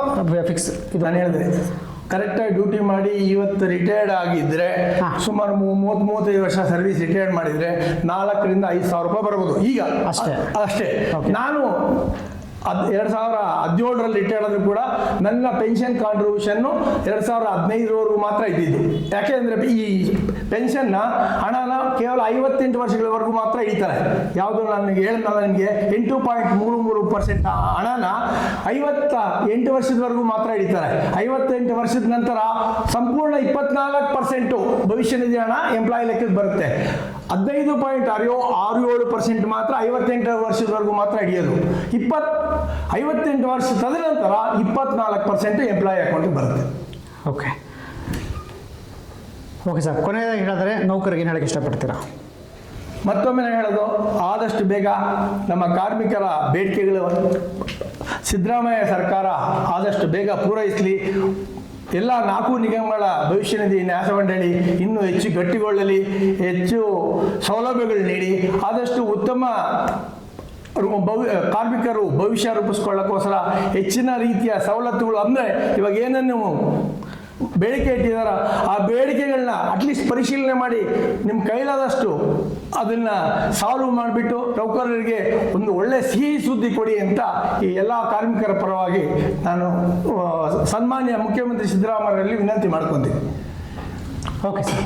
ಫಿಕ್ಸ್? ಇದು ನಾನು ಹೇಳಿದೆ, ಕರೆಕ್ಟಾಗಿ ಡ್ಯೂಟಿ ಮಾಡಿ ಇವತ್ತು ರಿಟೈರ್ಡ್ ಆಗಿದ್ರೆ, ಸುಮಾರು 30-35 ವರ್ಷ ಸರ್ವಿಸ್ ರಿಟೈರ್ಡ್ ಮಾಡಿದ್ರೆ 4,000 ರಿಂದ 5,000 ರೂಪಾಯಿ ಬರ್ಬೋದು ಈಗ ಅಷ್ಟೇ. ನಾನು 2017 ರಿಟೈರ್ಡ್ ಆದರೂ ಕೂಡ ನನ್ನ ಪೆನ್ಷನ್ ಕಾಂಟ್ರಿಬ್ಯೂಷನ್ನು 2015 ಮಾತ್ರ ಇದ್ದಿದ್ದು. ಯಾಕೆಂದರೆ ಈ ಪೆನ್ಷನ್ನ ಹಣನ ಕೇವಲ 58 ವರ್ಷಗಳವರೆಗೂ ಮಾತ್ರ ಹಿಡಿತಾರೆ. ಯಾವುದು ನನಗೆ ಹೇಳಿದ್ನಲ್ಲ ನಿಮಗೆ 8.33% ಹಣನ 58 ವರ್ಷದವರೆಗೂ ಮಾತ್ರ ಹಿಡಿತಾರೆ. 58 ವರ್ಷದ ನಂತರ ಸಂಪೂರ್ಣ 24% ಭವಿಷ್ಯ ನಿಧಿ ಹಣ ಎಂಪ್ಲಾಯಿ ಲೆಕ್ಕಕ್ಕೆ ಬರುತ್ತೆ. 15.67% ಮಾತ್ರ 58 ವರ್ಷದವರೆಗೂ ಮಾತ್ರ ಹಿಡಿಯೋದು. 58 ವರ್ಷ ತದನಂತರ 24% ಎಂಪ್ಲಾಯಿ ಅಕೌಂಟಿಗೆ ಬರುತ್ತೆ. ಓಕೆ ಸರ್, ಕೊನೆಯದಾಗಿ ಹೇಳಿದ್ರೆ ನೌಕರಿಗೆ ಏನು ಹೇಳಕ್ಕೆ ಇಷ್ಟಪಡ್ತೀರಾ? ಮತ್ತೊಮ್ಮೆ ನಾನು ಹೇಳೋದು, ಆದಷ್ಟು ಬೇಗ ನಮ್ಮ ಕಾರ್ಮಿಕರ ಬೇಡಿಕೆಗಳು ಸಿದ್ದರಾಮಯ್ಯ ಸರ್ಕಾರ ಆದಷ್ಟು ಬೇಗ ಪೂರೈಸಲಿ. ಎಲ್ಲ 4 ನಿಗಮಗಳ ಭವಿಷ್ಯ ನಿಧಿ ನ್ಯಾಸ ಮಂಡಳಿ ಇನ್ನೂ ಹೆಚ್ಚು ಗಟ್ಟಿಗೊಳ್ಳಲಿ, ಹೆಚ್ಚು ಸೌಲಭ್ಯಗಳು ನೀಡಿ ಆದಷ್ಟು ಉತ್ತಮ ಕಾರ್ಮಿಕರು ಭವಿಷ್ಯ ರೂಪಿಸ್ಕೊಳ್ಳೋಕ್ಕೋಸ್ಕರ ಹೆಚ್ಚಿನ ರೀತಿಯ ಸವಲತ್ತುಗಳು, ಅಂದರೆ ಇವಾಗ ಏನನ್ನು ಬೇಡಿಕೆ ಇಟ್ಟಿದಾರ ಆ ಬೇಡಿಕೆಗಳನ್ನ ಅಟ್ಲೀಸ್ಟ್ ಪರಿಶೀಲನೆ ಮಾಡಿ ನಿಮ್ಮ ಕೈಲಾದಷ್ಟು ಅದನ್ನು ಸಾಲ್ವ್ ಮಾಡಿಬಿಟ್ಟು ನೌಕರರಿಗೆ ಒಂದು ಒಳ್ಳೆ ಸಿಹಿ ಸುದ್ದಿ ಕೊಡಿ ಅಂತ ಈ ಎಲ್ಲ ಕಾರ್ಮಿಕರ ಪರವಾಗಿ ನಾನು ಸನ್ಮಾನ್ಯ ಮುಖ್ಯಮಂತ್ರಿ ಸಿದ್ದರಾಮಯ್ಯರಲ್ಲಿ ವಿನಂತಿ ಮಾಡ್ಕೊತೀನಿ. Okay sir.